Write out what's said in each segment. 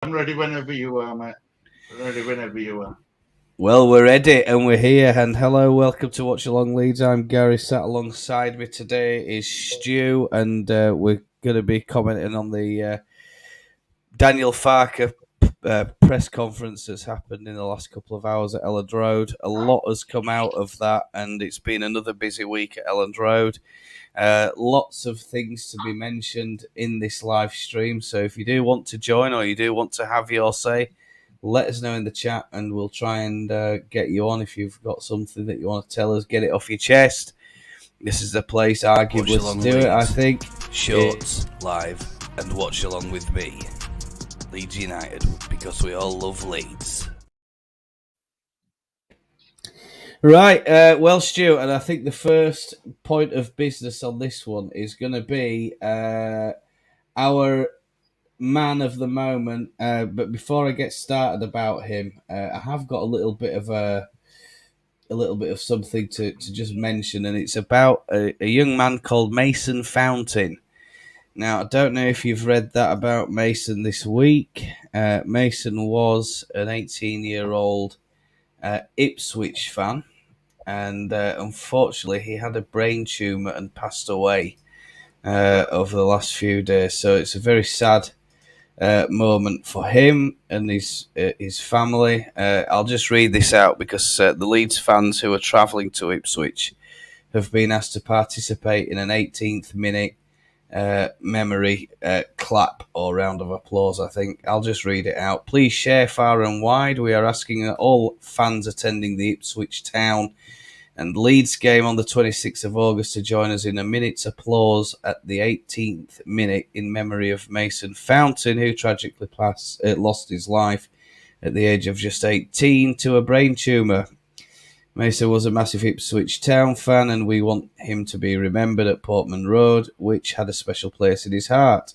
I'm ready whenever you are, mate. Ready whenever you are. Well, we're ready and we're here. And hello, welcome to Watch Along Leeds. I'm Gary. Sat alongside me today is Stu, and we're going to be commenting on the Daniel Farke press conference that's happened in the last couple of hours at Elland Road. A lot has come out of that, and it's been another busy week at Elland Road. Lots of things to be mentioned in this live stream. So if you do want to join or you do want to have your say, let us know in the chat and we'll try and get you on. If you've got something that you want to tell us, get it off your chest. This is the place arguably to do it, I think. Shorts, live, and watch along with me. Leeds United, because we all love Leeds. Right, well, Stu, and I think the first point of business on this one is going to be our man of the moment. But before I get started about him, I have got a little bit of something to just mention, and it's about a young man called Mason Fountain. Now, I don't know if you've read that about Mason this week. Mason was an 18-year-old Ipswich fan, and unfortunately, he had a brain tumour and passed away over the last few days. So it's a very sad moment for him and his family. I'll just read this out because the Leeds fans who are travelling to Ipswich have been asked to participate in an 18th minute memory clap or round of applause, I think. I'll just read it out. Please share far and wide. We are asking all fans attending the Ipswich Town and Leeds game on the 26th of August to join us in a minute's applause at the 18th minute in memory of Mason Fountain, who tragically lost his life at the age of just 18 to a brain tumour. Mason was a massive Ipswich Town fan, and we want him to be remembered at Portman Road, which had a special place in his heart.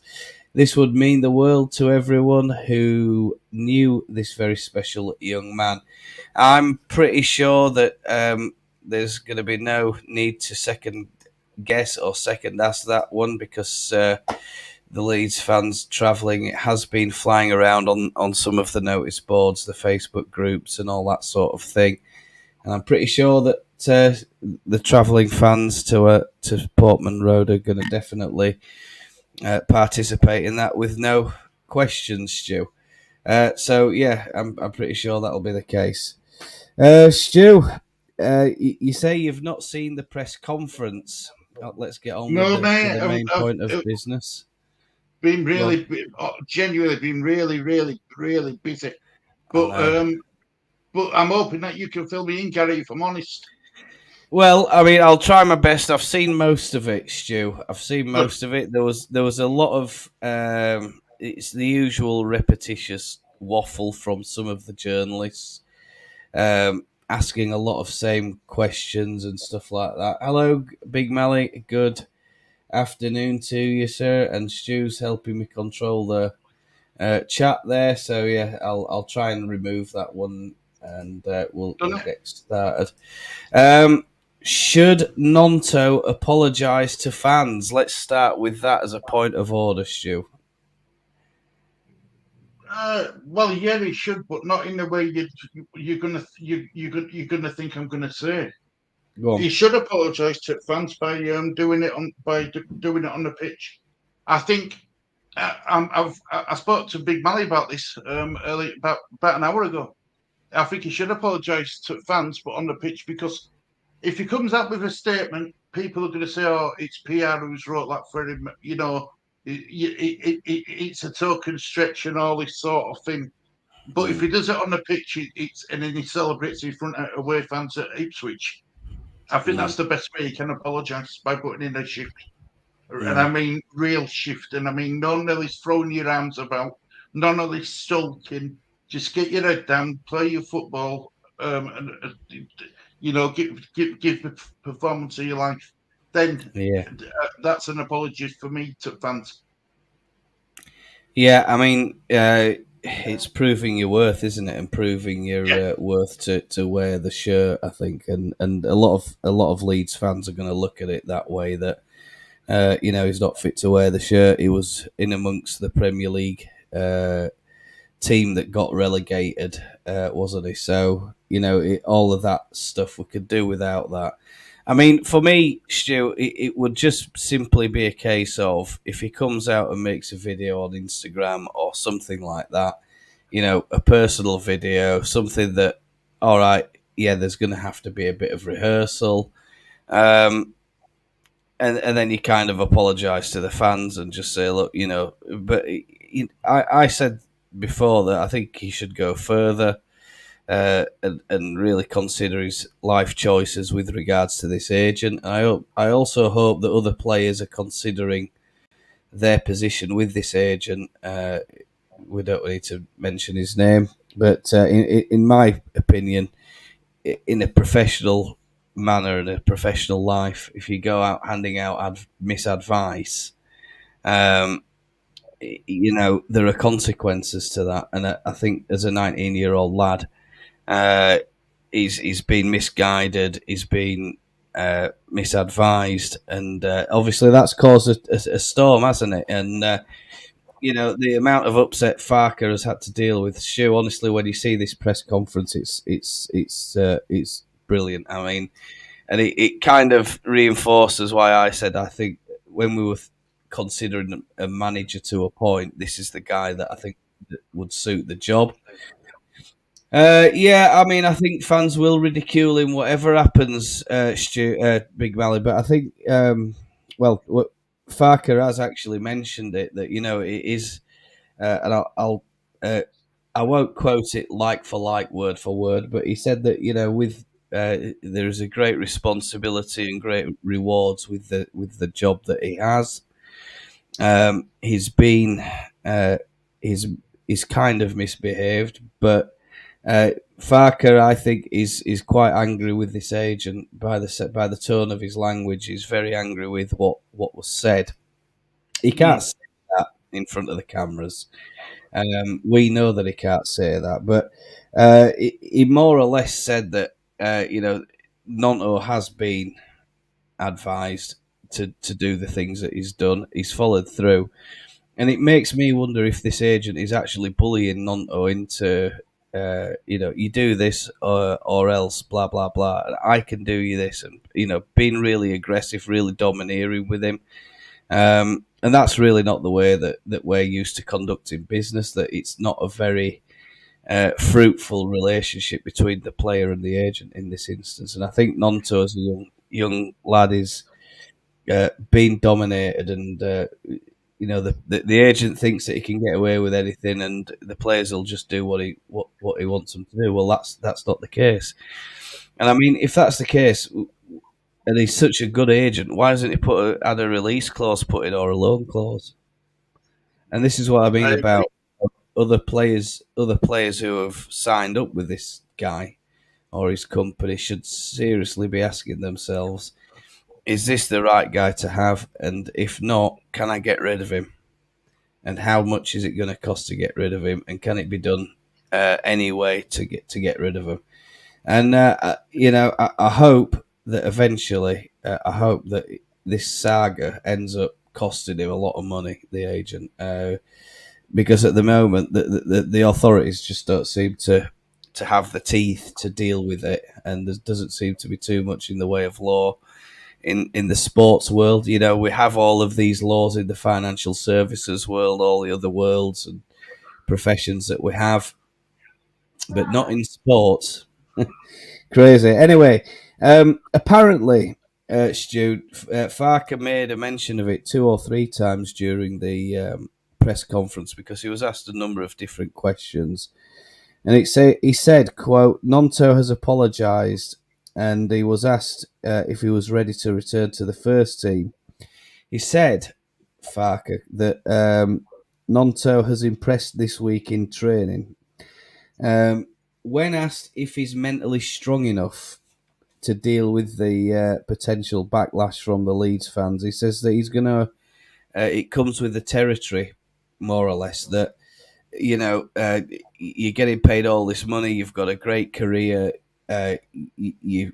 This would mean the world to everyone who knew this very special young man. I'm pretty sure that there's going to be no need to second guess or second ask that one because the Leeds fans travelling, it has been flying around on some of the notice boards, the Facebook groups and all that sort of thing. And I'm pretty sure that the travelling fans to Portman Road are going to definitely participate in that with no questions, Stu. So, yeah, I'm pretty sure that'll be the case. Stu, you say you've not seen the press conference. Let's get on with No, mate. the main point of I've business. been really, genuinely been really, really, really busy. But I'm hoping that you can fill me in, Gary, if I'm honest. Well, I mean, I'll try my best. I've seen most of it, Stu. I've seen most of it. There was a lot of it's the usual repetitious waffle from some of the journalists, asking a lot of same questions and stuff like that. Hello, Big Mally. Good afternoon to you, sir. And Stu's helping me control the chat there. So yeah, I'll try and remove that one, and we'll get started. Should Gnonto apologise to fans? Let's start with that as a point of order, Stu. Well, yeah, he should, but not in the way you're gonna think I'm gonna say. He should apologise to fans by doing it on the pitch. I think I spoke to Big Mally about this early about an hour ago. I think he should apologise to fans, but on the pitch, because if he comes out with a statement, people are going to say, "Oh, it's PR who's wrote that for him." You know, it's a token stretch and all this sort of thing. But if he does it on the pitch, and then he celebrates in front of away fans at Ipswich, I think that's the best way he can apologise, by putting in a shift. And I mean real shift. And I mean none of this throwing your arms about, none of this sulking. Just get your head down, play your football, and give the performance of your life. Then that's an apology for me to fans. Yeah, I mean, it's proving your worth, isn't it? And proving your worth to wear the shirt, I think. And a lot of Leeds fans are going to look at it that way. That he's not fit to wear the shirt. He was in amongst the Premier League team that got relegated, wasn't he? So, all of that stuff, we could do without that. I mean, for me, Stu, it would just simply be a case of if he comes out and makes a video on Instagram or something like that, a personal video, something that, all right, yeah, there's going to have to be a bit of rehearsal. And then you kind of apologise to the fans and just say, look, but I said before that I think he should go further and really consider his life choices with regards to this agent. I also hope that other players are considering their position with this agent. We don't need to mention his name, but in my opinion, in a professional manner and a professional life, if you go out handing out misadvice, there are consequences to that. And I think as a 19-year-old lad, he's been misguided, he's been misadvised, and obviously that's caused a storm, hasn't it? And the amount of upset Farke has had to deal with. Stu, honestly, when you see this press conference, it's brilliant. I mean, and it kind of reinforces why I said I think when we were considering a manager to a point, this is the guy that I think that would suit the job. I mean, I think fans will ridicule him whatever happens, Big Mally. But I think, Farke has actually mentioned it that it is, and I won't quote it like for like, word for word, but he said that with there is a great responsibility and great rewards with the job that he has. He's been he's kind of misbehaved, but Farke, I think, is quite angry with this agent by the tone of his language. He's very angry with what was said. He can't say that in front of the cameras. We know that he can't say that, but he more or less said that Gnonto has been advised to do the things that he's done. He's followed through, and it makes me wonder if this agent is actually bullying Gnonto into you do this or else, blah blah blah. I can do you this, and being really aggressive, really domineering with him. And that's really not the way that we're used to conducting business. That it's not a very fruitful relationship between the player and the agent in this instance. And I think Gnonto, as a young lad, is being dominated, and the agent thinks that he can get away with anything, and the players will just do what he wants them to do. Well, that's not the case. And I mean, if that's the case, and he's such a good agent, why doesn't he add a release clause put in or a loan clause? And this is what I mean about other players who have signed up with this guy or his company should seriously be asking themselves, is this the right guy to have? And if not, can I get rid of him? And how much is it going to cost to get rid of him? And can it be done anyway to get rid of him? And I hope that eventually, I hope that this saga ends up costing him a lot of money, the agent, because at the moment the authorities just don't seem to have the teeth to deal with it, and there doesn't seem to be too much in the way of law in the sports world. We have all of these laws in the financial services world, all the other worlds and professions that we have, but not in sports. Crazy. Anyway, apparently, Stu, Farke made a mention of it 2 or 3 times during the press conference because he was asked a number of different questions. And he said, quote, Gnonto has apologised, and he was asked if he was ready to return to the first team. He said, Farke, that Gnonto has impressed this week in training. When asked if he's mentally strong enough to deal with the potential backlash from the Leeds fans, he says that he's going to... it comes with the territory, more or less, that, you're getting paid all this money, you've got a great career, you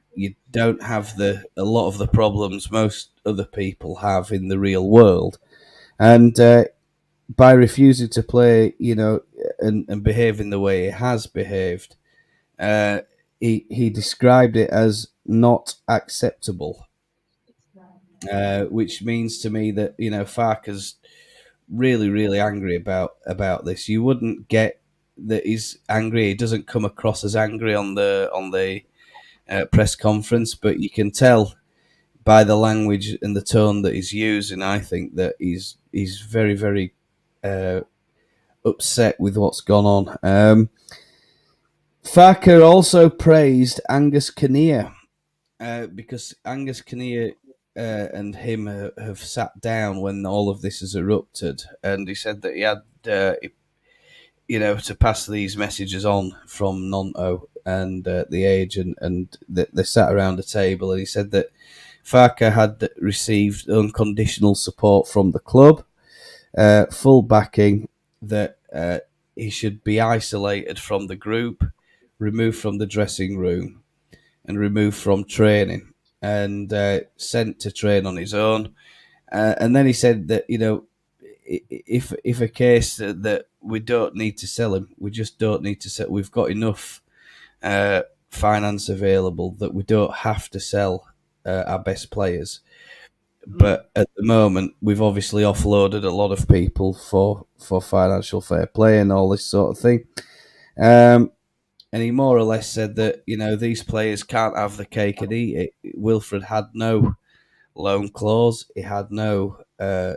don't have a lot of the problems most other people have in the real world. And by refusing to play, and behaving the way he has behaved, he described it as not acceptable, which means to me that Farke's really, really angry about this. You wouldn't get that he's angry. He doesn't come across as angry on the press conference, but you can tell by the language and the tone that he's using. I think that he's very, very upset with what's gone on. Farke also praised Angus Kinnear because Angus Kinnear and him have sat down when all of this has erupted, and he said that he had, to pass these messages on from Gnonto and the agent, and they sat around a table, and he said that Farke had received unconditional support from the club, full backing, that he should be isolated from the group, removed from the dressing room, and removed from training, and sent to train on his own. And then he said that if a case that we don't need to sell him, we just don't need to sell. We've got enough finance available that we don't have to sell our best players. But at the moment, we've obviously offloaded a lot of people for financial fair play and all this sort of thing. And he more or less said that, these players can't have the cake and eat it. Wilfred had no loan clause. He had no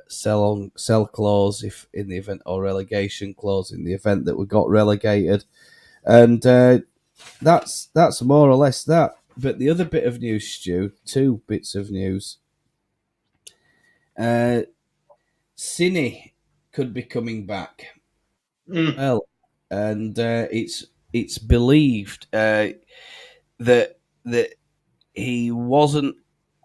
sell clause if in the event, or relegation clause in the event that we got relegated. And that's more or less that. But the other bit of news, Stu, two bits of news. Cine could be coming back. Well, and it's believed that he wasn't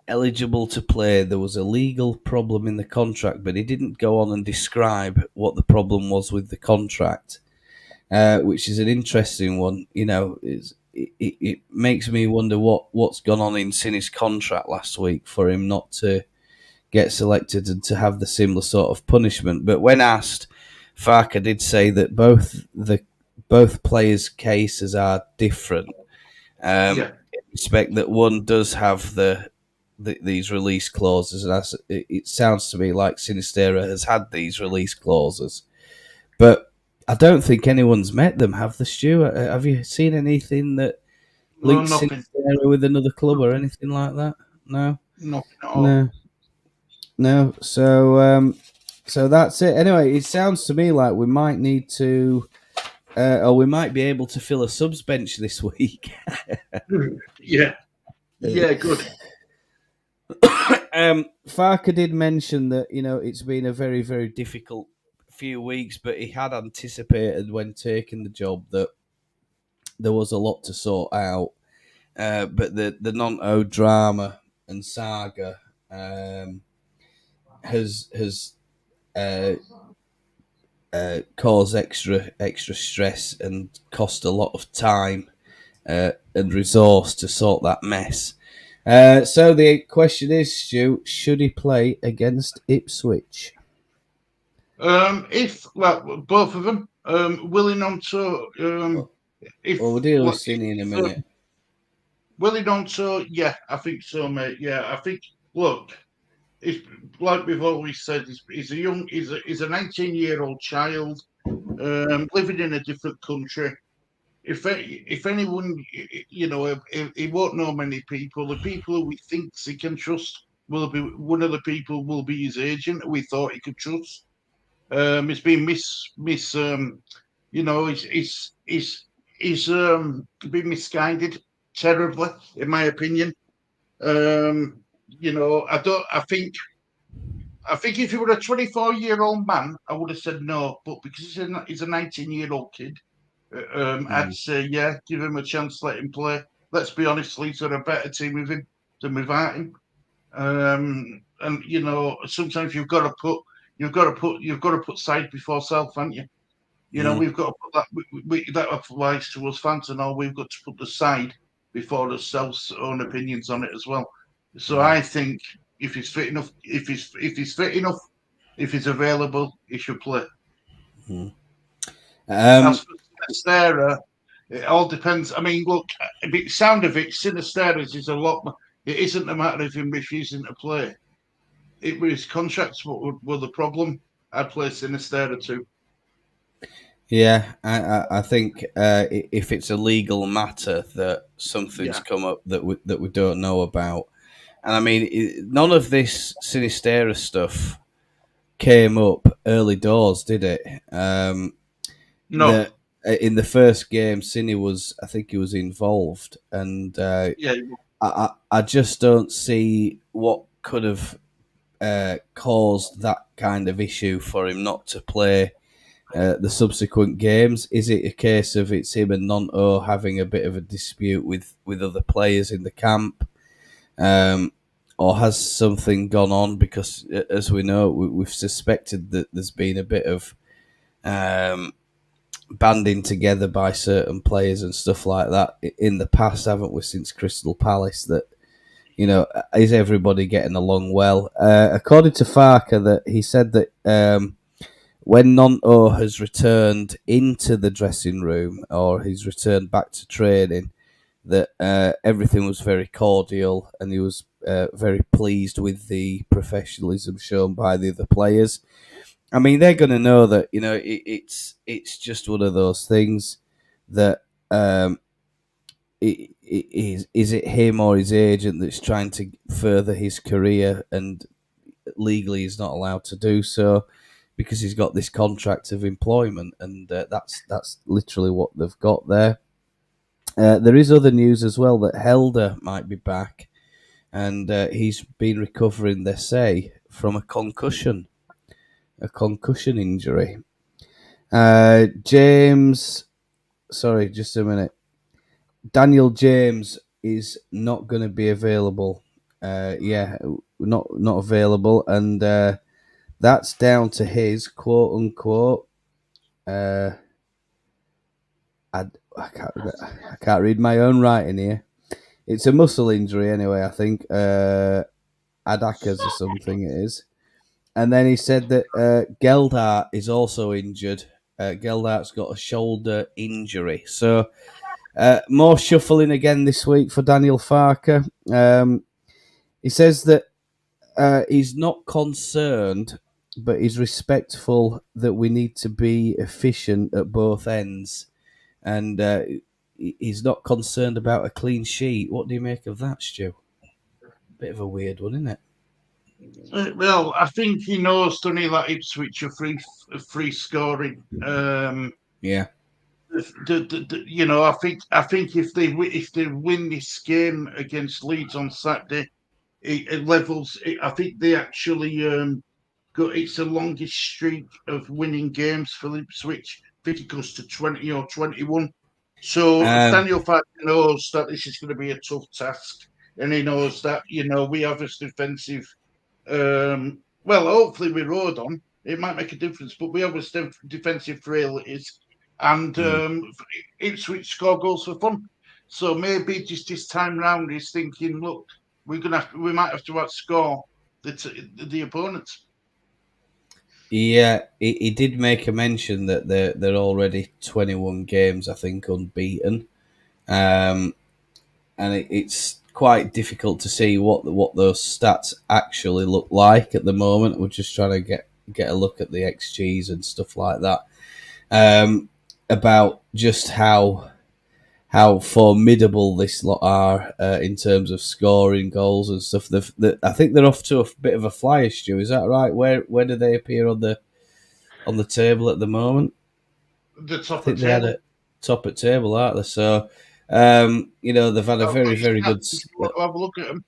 eligible to play. There was a legal problem in the contract, but he didn't go on and describe what the problem was with the contract, which is an interesting one. It makes me wonder what's gone on in Cine's contract last week for him not to get selected and to have the similar sort of punishment. But when asked, Farke did say that both players' cases are different. In respect that one does have these release clauses, and it sounds to me like Sinisterra has had these release clauses, but I don't think anyone's met them. Have they, Stu? Have you seen anything that links Sinisterra with another club or anything like that? No, nothing at all. No. So that's it. Anyway, it sounds to me like we might need to, or we might be able to fill a subs bench this week. Yeah, good. Farke did mention that it's been a very, very difficult few weeks, but he had anticipated when taking the job that there was a lot to sort out. But the Gnonto drama and saga has caused extra stress and cost a lot of time and resource to sort that mess. So the question is, Stu, should he play against Ipswich? Both of them. Willie Gnonto. We'll deal with Cine in a minute. Willie Gnonto, yeah, I think so, mate. Yeah, I think. Look, it's like we've always said. He's a 19-year-old child living in a different country. If anyone, he won't know many people. The people who he thinks he can trust will be one of the people will be his agent. We thought he could trust. It's been he's been misguided terribly, in my opinion. I think if he were a 24-year-old man, I would have said no. But because he's a 19-year-old kid, I'd say, yeah, give him a chance, let him play. Let's be honest, Leeds are a better team with him than without him. And sometimes you've got to put side before self, haven't you? We've got to put that. That applies to us fans and all. We've got to put the side before the self's own opinions on it as well. So I think if he's fit enough, if he's available, he should play. As for Sinisterra, it all depends. I mean, look, the sound of it, Sinisterra's is a lot. It isn't a matter of him refusing to play. It was contracts were the problem. I'd play Sinisterra too. Yeah, I think if it's a legal matter that something's come up that we don't know about, and I mean, none of this Sinisterra stuff came up early doors, did it? No. In the first game, Cine was, I think he was involved, and I just don't see what could have caused that kind of issue for him not to play the subsequent games. Is it a case of it's him and Gnonto having a bit of a dispute with other players in the camp? Or has something gone on? Because, as we know, we've suspected that there's been a bit of banding together by certain players and stuff like that in the past, haven't we, since Crystal Palace? That, you know, is everybody getting along well? According to Farke, that he said that when Gnonto has returned into the dressing room or he's returned back to training, that everything was very cordial and he was very pleased with the professionalism shown by the other players. I mean, they're going to know that, you know, it's just one of those things that is it him or his agent that's trying to further his career, and legally he's not allowed to do so because he's got this contract of employment, and that's literally what they've got there. There is other news as well that Helder might be back, and he's been recovering, they say, from a concussion injury. James, sorry, just a minute. Daniel James is not going to be available. Not available, and that's down to his quote unquote. I can't read my own writing here. It's a muscle injury anyway, I think. Adakas or something it is. And then he said that Geldart is also injured. Geldart's got a shoulder injury. So more shuffling again this week for Daniel Farke. He says that he's not concerned, but he's respectful that we need to be efficient at both ends. And he's not concerned about a clean sheet. What do you make of that, Stu? Bit of a weird one, isn't it? Well, I think he knows, doesn't he, that Ipswich are free scoring. Yeah. You know, I think if they win this game against Leeds on Saturday, it levels. I think they actually it's the longest streak of winning games for Ipswich. I think it goes to 20 or 21. So Daniel Farke knows that this is going to be a tough task, and he knows that, you know, we have this defensive. Well, hopefully we rode on. It might make a difference, but we have a defensive frailties, and Ipswich score goals for fun. So maybe just this time round he's thinking, look, we might have to outscore the opponents. Yeah, he did make a mention that they're already 21 games, I think, unbeaten, and it's quite difficult to see what those stats actually look like at the moment. We're just trying to get a look at the XGs and stuff like that, about just how formidable this lot are in terms of scoring goals and stuff. I think they're off to a bit of a flyer, Stu. Is that right? Where do they appear on the table at the moment? The top of table. Top at table, aren't they? So, you know, they've had a very, very good. Have a look at them.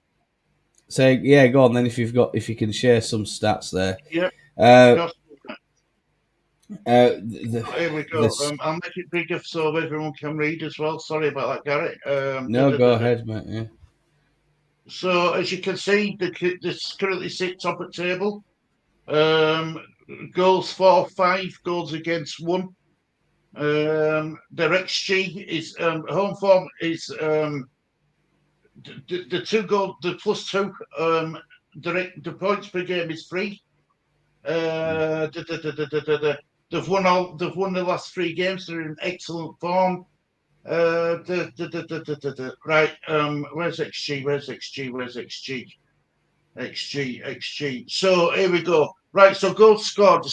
So yeah, go on then. If you can share some stats there. Yeah. Here we go. I'll make it bigger so everyone can read as well. Sorry about that, Gary. No, go ahead, mate. Yeah. So as you can see, they currently sit top at table. Goals for 5, goals against 1. Their XG is home form is the 2 goal, the +2. The points per game is 3. They've won the last 3 games. They're in excellent form. Right. Where's XG? XG. So here we go. Right. So goals scored.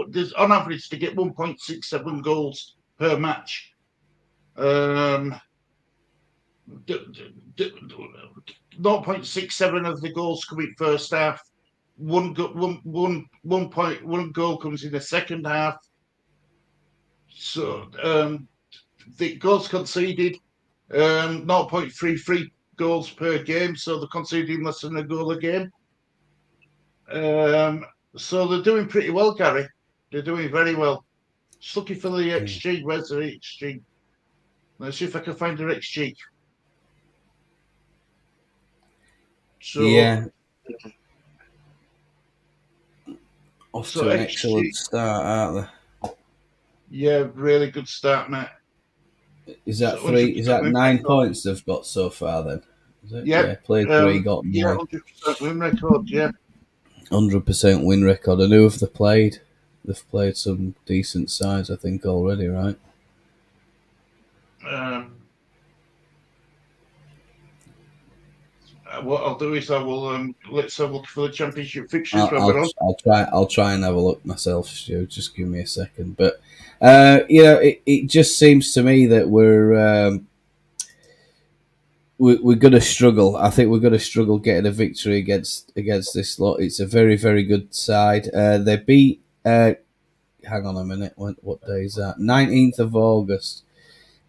There's on average to get 1.67 goals per match. 0.67 of the goals come in first half. One goal comes in the second half. So the goals conceded, 0.33 goals per game. So they're conceding less than a goal a game. So they're doing pretty well, Gary. They're doing very well. Just looking for the XG. Where's the XG? Let's see if I can find the XG. So, yeah. Off to an excellent start, aren't they? Yeah, really good start, mate. Is that 3? Is that 9 points they've got so far then? Is it? Yeah, played 3, got 9. Yeah, 100% win record, yeah. 100% win record. And who have they played? They've played some decent sides, I think, already, right? What I'll do is I will let's have a look for the championship fixtures. I'll try and have a look myself, Stu. Just give me a second. But it just seems to me that we're going to struggle. I think we're going to struggle getting a victory against this lot. It's a very, very good side. They beat. Hang on a minute. What day is that? 19th of August.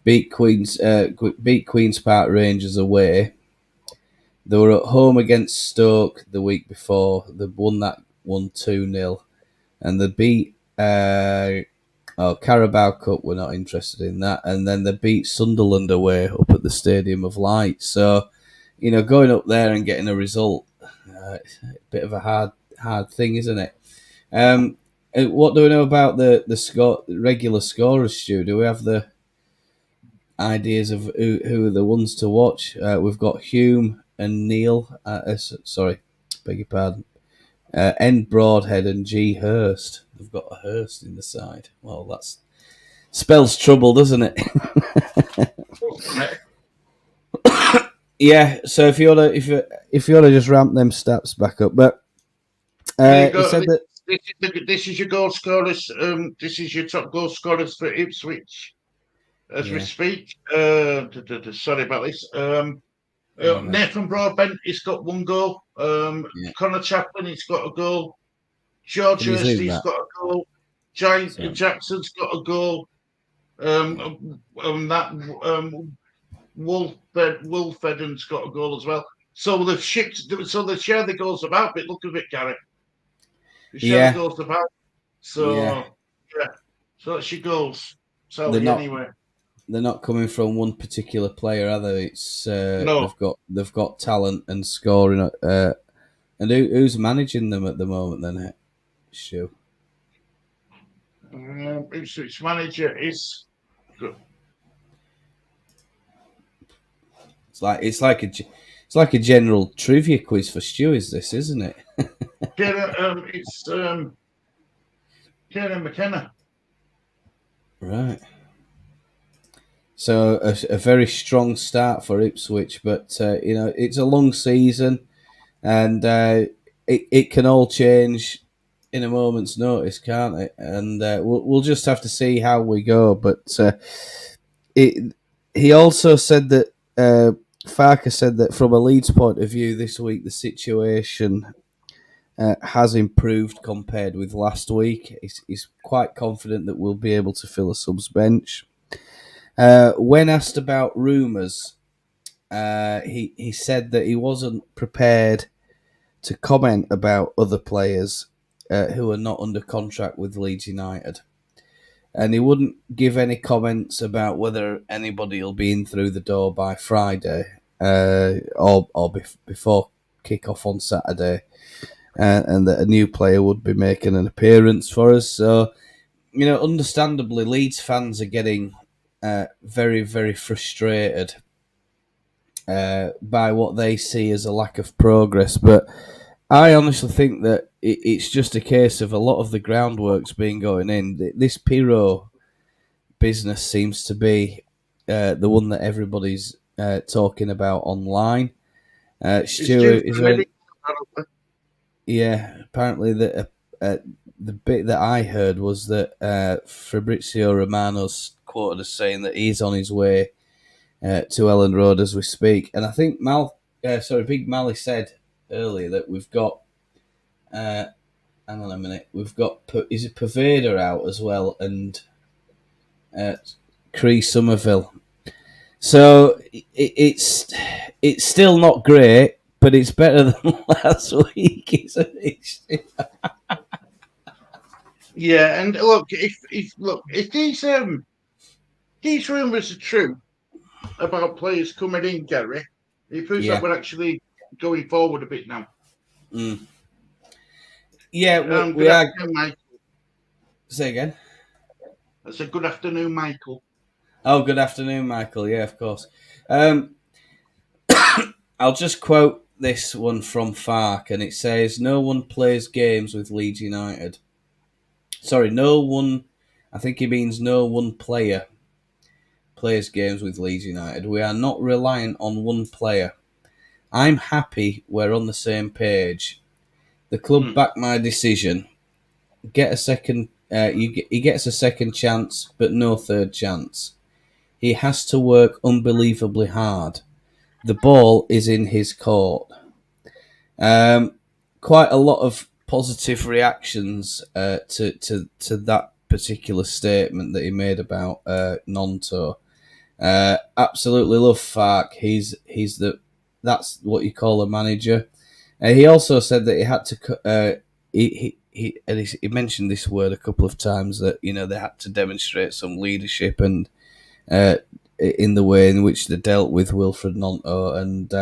Beat Queens Park Rangers away. They were at home against Stoke the week before. They won that 1-2-0. And they beat Carabao Cup. We're not interested in that. And then they beat Sunderland away up at the Stadium of Light. So, going up there and getting a result, it's a bit of a hard thing, isn't it? What do we know about the regular scorers, Stu? Do we have the ideas of who are the ones to watch? We've got Hume and Neil, beg your pardon, N. Broadhead and G. Hurst. They've got a Hurst in the side. Well, that spells trouble, doesn't it? Yeah. So if you want to just ramp them stats back up, but he said that this is your goal scorers. This is your top goal scorers for Ipswich as we speak. Sorry about this. Nathan Broadbent, he's got 1 goal. Connor Chaplin, he's got a goal. George Hurst, he's got a goal. Jackson's got a goal. Wolfeden's got a goal as well. So they've shared the goals about. But look at it, Gary. They share the goals about. So so that's your goals. So anyway. They're not coming from one particular player, are they? It's no. They've got talent and scoring. And who's managing them at the moment? Then, Stu. Ipswich manager is good. It's like a general trivia quiz for Stu. Is this, isn't it? It's Kieran McKenna. Right. So a very strong start for Ipswich, but it's a long season, and it can all change in a moment's notice, can't it? And we'll just have to see how we go. But he also said that Farke said that from a Leeds point of view this week, the situation has improved compared with last week. He's quite confident that we'll be able to fill a subs bench. When asked about rumours, he said that he wasn't prepared to comment about other players who are not under contract with Leeds United. And he wouldn't give any comments about whether anybody will be in through the door by Friday or before kick-off on Saturday, and that a new player would be making an appearance for us. So, understandably, Leeds fans are getting very, very frustrated by what they see as a lack of progress. But I honestly think that it's just a case of a lot of the groundwork's been going in. This Piro business seems to be the one that everybody's talking about online. It's due Stuart, is for there? medical, apparently. Yeah, apparently the bit that I heard was that Fabrizio Romano's quoted as saying that he's on his way to Ellen Road as we speak, and I think Big Mally said earlier that we've got. Hang on a minute, we've got is it Pervader out as well, and Cree Somerville. So it's still not great, but it's better than last week, isn't it? Yeah, and look, if these rumours are true about players coming in, Gary, it proves that Yeah. we're actually going forward a bit now. Mm. Yeah, we good are. afternoon, Michael. Say again. I said good afternoon, Michael. Oh, good afternoon, Michael. Yeah, of course. I'll just quote this one from Farke, and it says, "No one plays games with Leeds United." Sorry, no one. I think he means no one player plays games with Leeds United. We are not reliant on one player. I'm happy we're on the same page. The club backed my decision. Get a second. He gets a second chance, but no third chance. He has to work unbelievably hard. The ball is in his court. Quite a lot of positive reactions to that particular statement that he made about Gnonto. Absolutely love Farke. That's what you call a manager. He also said that he had to. He mentioned this word a couple of times, that they had to demonstrate some leadership and in the way in which they dealt with Wilfred Gnonto, and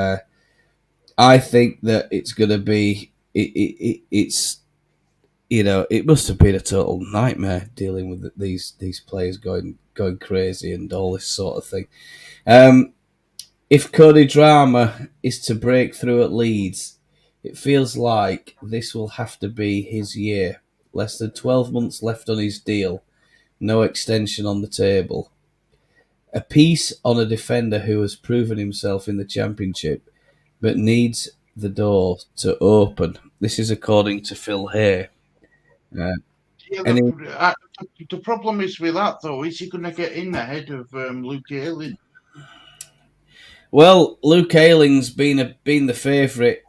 I think that it's going to be it's it must have been a total nightmare dealing with these players going crazy and all this sort of thing. If Cody Drama is to break through at Leeds, it feels like this will have to be his year. Less than 12 months left on his deal, no extension on the table. A piece on a defender who has proven himself in the Championship, but needs the door to open. This is according to Phil Hay. Yeah, Any the problem is with that, though, is he going to get in ahead of Luke Ayling? Well, Luke Ayling's been the favourite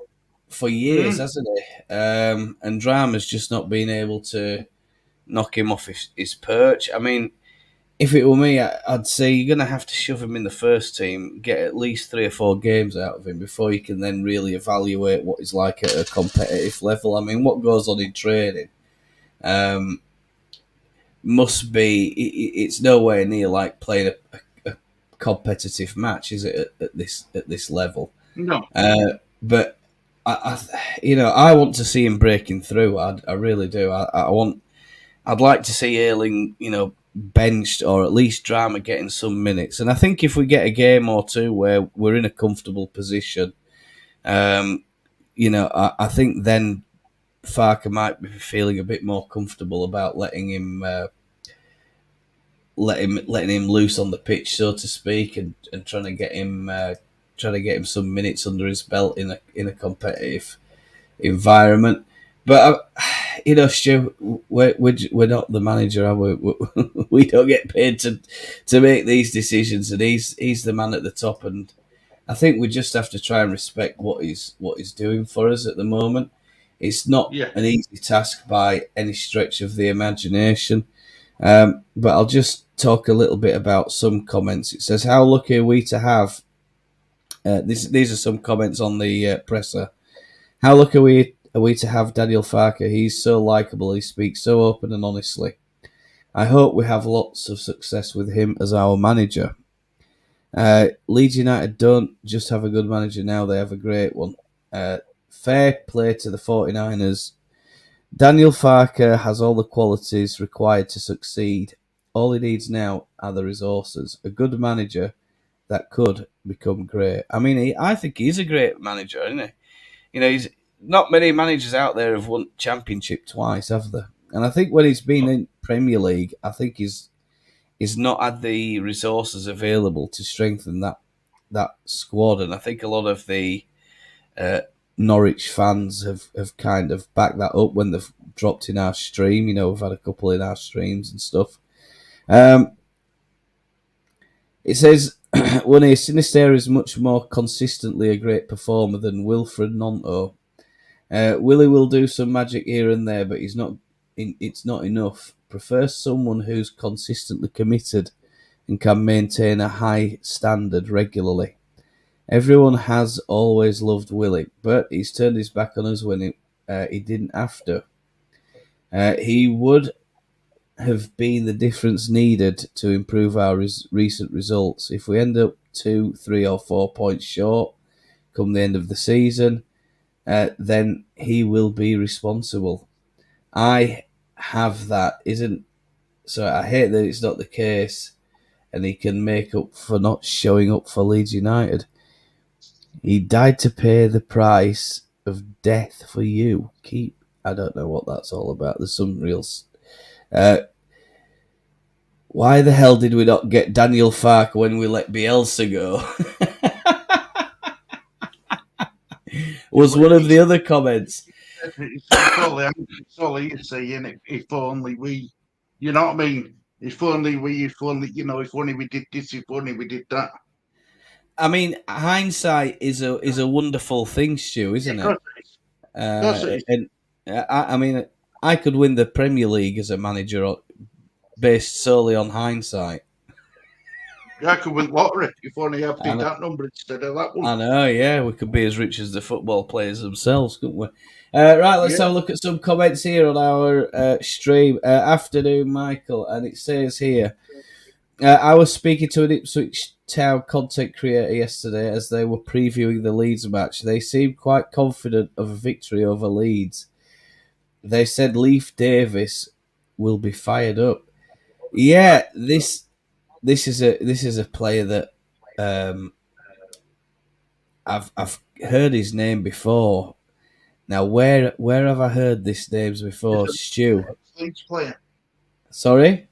for years, hasn't he? And Drama's just not been able to knock him off his perch. I mean, if it were me, I'd say you're going to have to shove him in the first team, get at least 3 or 4 games out of him before you can then really evaluate what he's like at a competitive level. I mean, what goes on in training must be, it's nowhere near like playing a competitive match, is it, at this level? No. But I want to see him breaking through. I really do. I'd like to see Ayling, benched, or at least Drama getting some minutes. And I think if we get a game or two where we're in a comfortable position, I think then Farke might be feeling a bit more comfortable about letting him loose on the pitch, so to speak, and trying to get him some minutes under his belt in a competitive environment. But Stu, we're not the manager, are we? We don't get paid to make these decisions, and he's the man at the top. And I think we just have to try and respect what he's doing for us at the moment. It's not an easy task by any stretch of the imagination. But I'll just talk a little bit about some comments. It says, "How lucky are we to have?" These are some comments on the presser. How lucky are we to have Daniel Farke? He's so likeable. He speaks so open and honestly. I hope we have lots of success with him as our manager. Leeds United don't just have a good manager now, they have a great one. Fair play to the 49ers. Daniel Farke has all the qualities required to succeed. All he needs now are the resources. A good manager that could become great. I mean, I think he's a great manager, isn't he? not many managers out there have won Championship twice, have there? And I think when he's been in Premier League, I think he's not had the resources available to strengthen that squad. And I think a lot of the Norwich fans have kind of backed that up when they've dropped in our stream. We've had a couple in our streams and stuff. It says, one here, Sinisterra is much more consistently a great performer than Wilfred Gnonto. Willie will do some magic here and there, but it's not enough. Prefer someone who's consistently committed and can maintain a high standard regularly. Everyone has always loved Willie, but he's turned his back on us when he didn't have to. He would have been the difference needed to improve our recent results. If we end up 2, 3 or 4 points short come the end of the season, then he will be responsible. I have that, so I hate that it's not the case, and he can make up for not showing up for Leeds United. He died to pay the price of death for you. I don't know what that's all about. There's some real... why the hell did we not get Daniel Farke when we let Bielsa go? Was one of the other comments. It's all he'd say, if only we, you know what I mean? If only we did this, if only we did that. I mean, hindsight is a wonderful thing, Stu, isn't it? And I mean, I could win the Premier League as a manager based solely on hindsight. I could win lottery if only I did that number instead of that one. I know, yeah, we could be as rich as the football players themselves, couldn't we? Right, let's have a look at some comments here on our stream. Afternoon, Michael, and it says here, I was speaking to an Ipswich Town content creator yesterday as they were previewing the Leeds match. They seemed quite confident of a victory over Leeds. They said Leif Davis will be fired up. Yeah, this is a player that I've heard his name before. Now, where have I heard this names before, Stu? Leeds player. Sorry?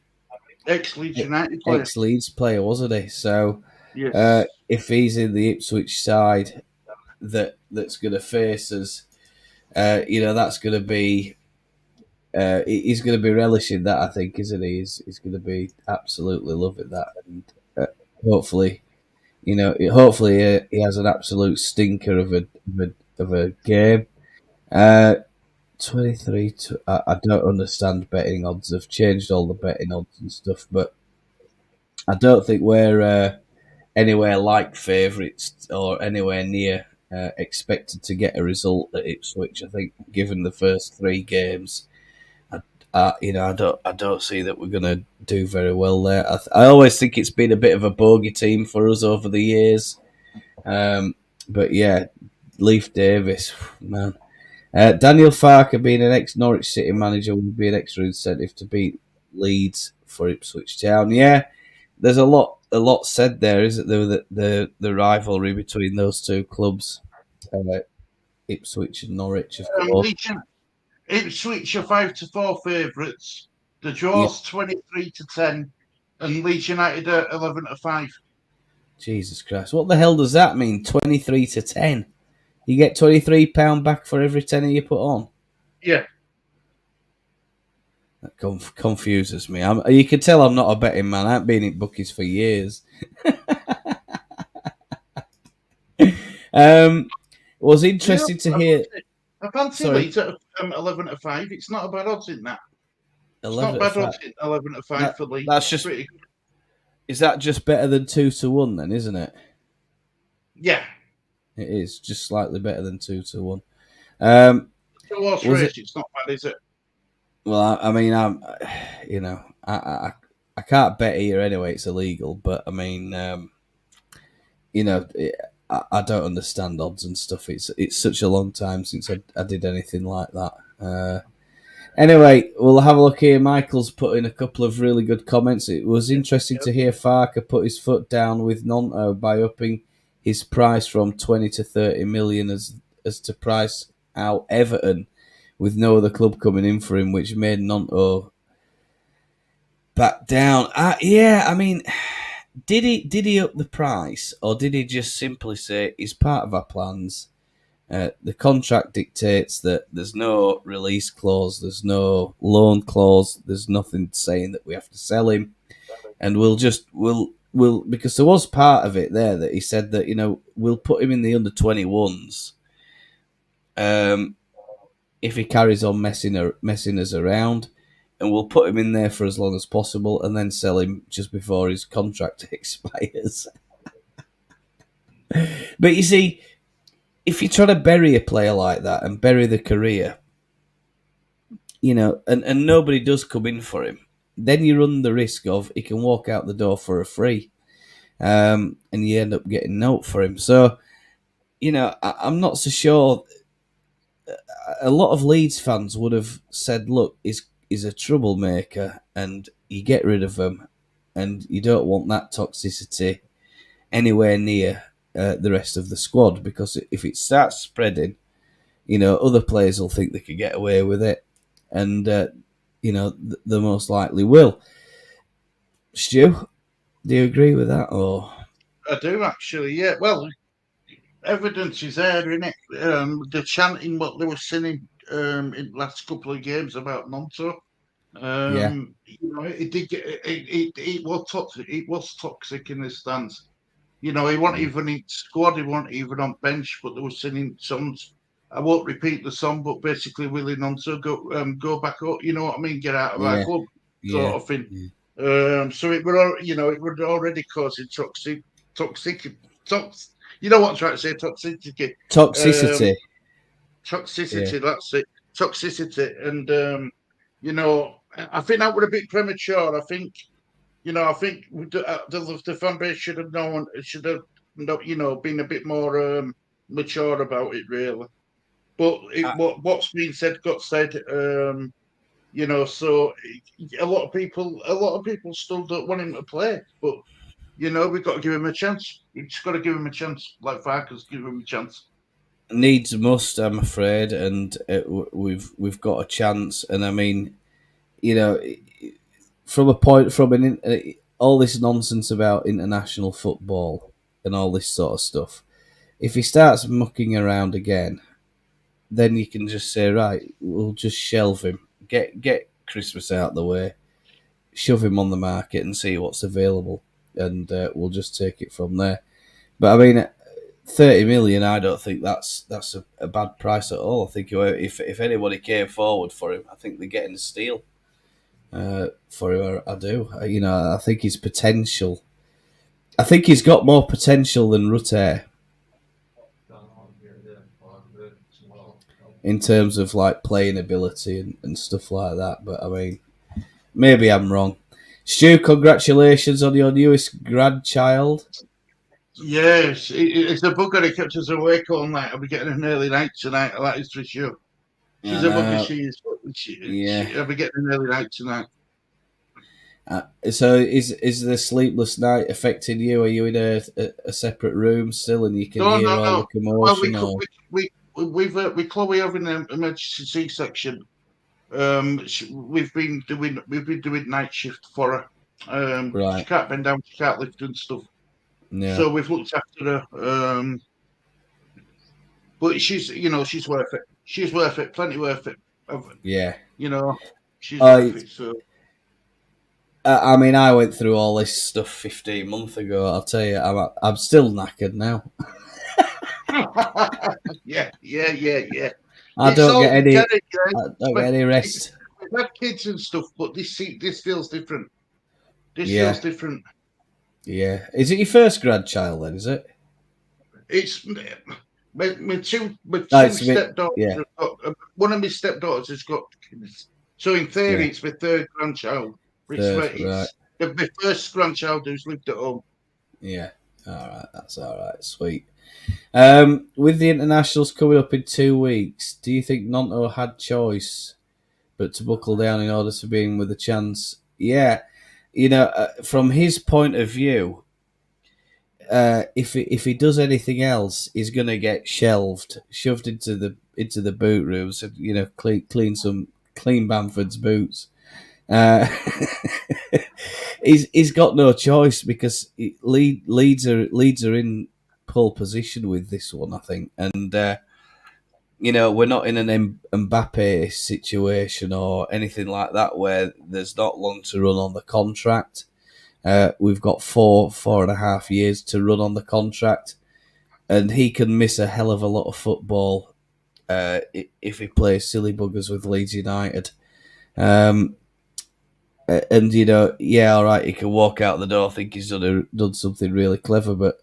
Ex-Leeds United player. Ex-Leeds player, wasn't he? So, yes. If he's in the Ipswich side that's going to face us, that's going to be... he's going to be relishing that, I think, isn't he? He's going to be absolutely loving that. And hopefully, he has an absolute stinker of a game. 23. I don't understand betting odds. They've changed all the betting odds and stuff, but I don't think we're anywhere like favourites or anywhere near expected to get a result at Ipswich. I think, given the first 3 games, I don't see that we're going to do very well there. I always think it's been a bit of a bogey team for us over the years, but yeah, Leif Davis, man. Daniel Farke, being an ex-Norwich City manager, would be an extra incentive to beat Leeds for Ipswich Town. Yeah, there's a lot said there, isn't there? The rivalry between those two clubs, Ipswich and Norwich, of course. Ipswich are 5-4 favourites. The draw's 23-10, and Leeds United are 11-5. Jesus Christ! What the hell does that mean? 23-10. You get £23 back for every tenner you put on. Yeah. That confuses me. You can tell I'm not a betting man. I haven't been in bookies for years. Was interesting to hear. I fancy Leeds at 11-5. It's not a bad odds in that. It's not bad odds in 11-5 for Leeds. That's just. Is that just better than 2-1 then? Isn't it? Yeah. It is just slightly better than 2-1. It's not bad, is it? Well, I mean, I can't bet here anyway. It's illegal. But I mean, I don't understand odds and stuff. It's such a long time since I did anything like that. Anyway, we'll have a look here. Michael's put in a couple of really good comments. It was interesting to hear Farke put his foot down with Gnonto by upping his price from 20 to 30 million as to price out Everton with no other club coming in for him, which made Gnonto back down. I mean, did he up the price, or did he just simply say it's part of our plans? The contract dictates that there's no release clause, there's no loan clause, there's nothing saying that we have to sell him, and we'll because there was part of it there that he said that we'll put him in the under-21s if he carries on messing us around, and we'll put him in there for as long as possible and then sell him just before his contract expires. But you see, if you try to bury a player like that and bury the career, and nobody does come in for him, then you run the risk of he can walk out the door for a free, and you end up getting note for him. So, I'm not so sure. A lot of Leeds fans would have said, look, he's a troublemaker and you get rid of him, and you don't want that toxicity anywhere near the rest of the squad, because if it starts spreading, other players will think they could get away with it, and they most likely will. Stu, do you agree with that? Or I do, actually, yeah. Well, evidence is there, isn't it? They're chanting what they were singing in the last couple of games about Gnonto. It did get it was toxic. It was toxic in the stands. He wasn't even in squad. He wasn't even on bench. But they were singing songs. I won't repeat the song, but basically, Willie Gnonto go back up. You know what I mean? Get out of our club, sort of thing. So it would already causing toxic. You know what I'm trying to say? Toxicity. Toxicity. Toxicity. That's it. Toxicity, and I think that would a bit premature. I think the fan base should have known. Should have, been a bit more mature about it, really. But what's been said got said. So a lot of people still don't want him to play, but we've got to give him a chance. We've just got to give him a chance, like Farke's give him a chance. Needs must, I'm afraid, and we've got a chance. And I mean, all this nonsense about international football and all this sort of stuff, if he starts mucking around again, then you can just say, right, we'll just shelve him, get Christmas out of the way, shove him on the market and see what's available, and we'll just take it from there. But I mean, 30 million, I don't think that's a bad price at all. I think if anybody came forward for him, I think they're getting a steal for him. I do. I think his potential. I think he's got more potential than Rutte in terms of like playing ability and stuff like that. But I mean, maybe I'm wrong. Stu, congratulations on your newest grandchild. Yes, it's a bugger that kept us awake all night. I'll be getting an early night tonight, that is for sure. She's a bugger, she is. I'll be getting an early night tonight. So is the sleepless night affecting you? Are you in a separate room still, and you can hear all the commotion? Well, with Chloe having an emergency C-section, we've been doing night shift for her. Right. She can't bend down, she can't lift and stuff. Yeah. So we've looked after her. But she's worth it. She's worth it, plenty worth it. Yeah. She's worth it. So. I mean, I went through all this stuff 15 months ago. I'll tell you, I'm still knackered now. Yeah. I don't get any rest. We've had kids and stuff, but this feels different. Feels different. Yeah. Is it your first grandchild then, is it? It's my two stepdaughters. Yeah. One of my stepdaughters has got kids. So in theory, it's my third grandchild. It's my first grandchild who's lived at home. Yeah. All right. That's all right. Sweet. With the internationals coming up in 2 weeks, do you think Gnonto had choice but to buckle down in order to be in with a chance? Yeah. From his point of view, if he does anything else, he's going to get shoved into the boot rooms, and clean Bamford's boots. He's got no choice because Leeds are in pole position with this one, I think, and we're not in an Mbappe situation or anything like that where there's not long to run on the contract. We've got 4.5 years to run on the contract, and he can miss a hell of a lot of football if he plays silly buggers with Leeds United. And all right, he can walk out the door, think he's done something really clever, but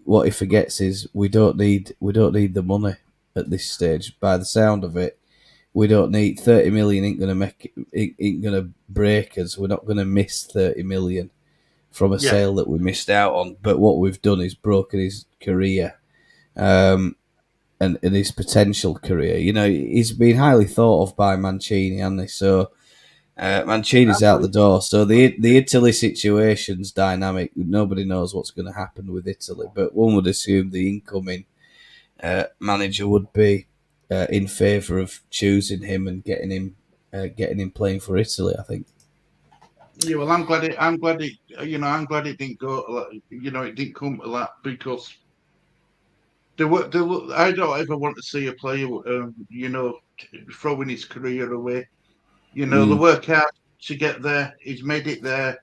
what he forgets is we don't need the money at this stage. By the sound of it, we don't need 30 million. Ain't gonna break us. We're not gonna miss 30 million from a sale that we missed out on. But what we've done is broken his career, and his potential career. He's been highly thought of by Mancini, hasn't he? So Mancini's out the door. So the Italy situation's dynamic. Nobody knows what's going to happen with Italy, but one would assume the incoming manager would be in favour of choosing him and getting him playing for Italy, I think. Yeah, well, I'm glad it didn't go. It didn't come to that because I don't ever want to see a player, throwing his career away. The work hard to get there. He's made it there.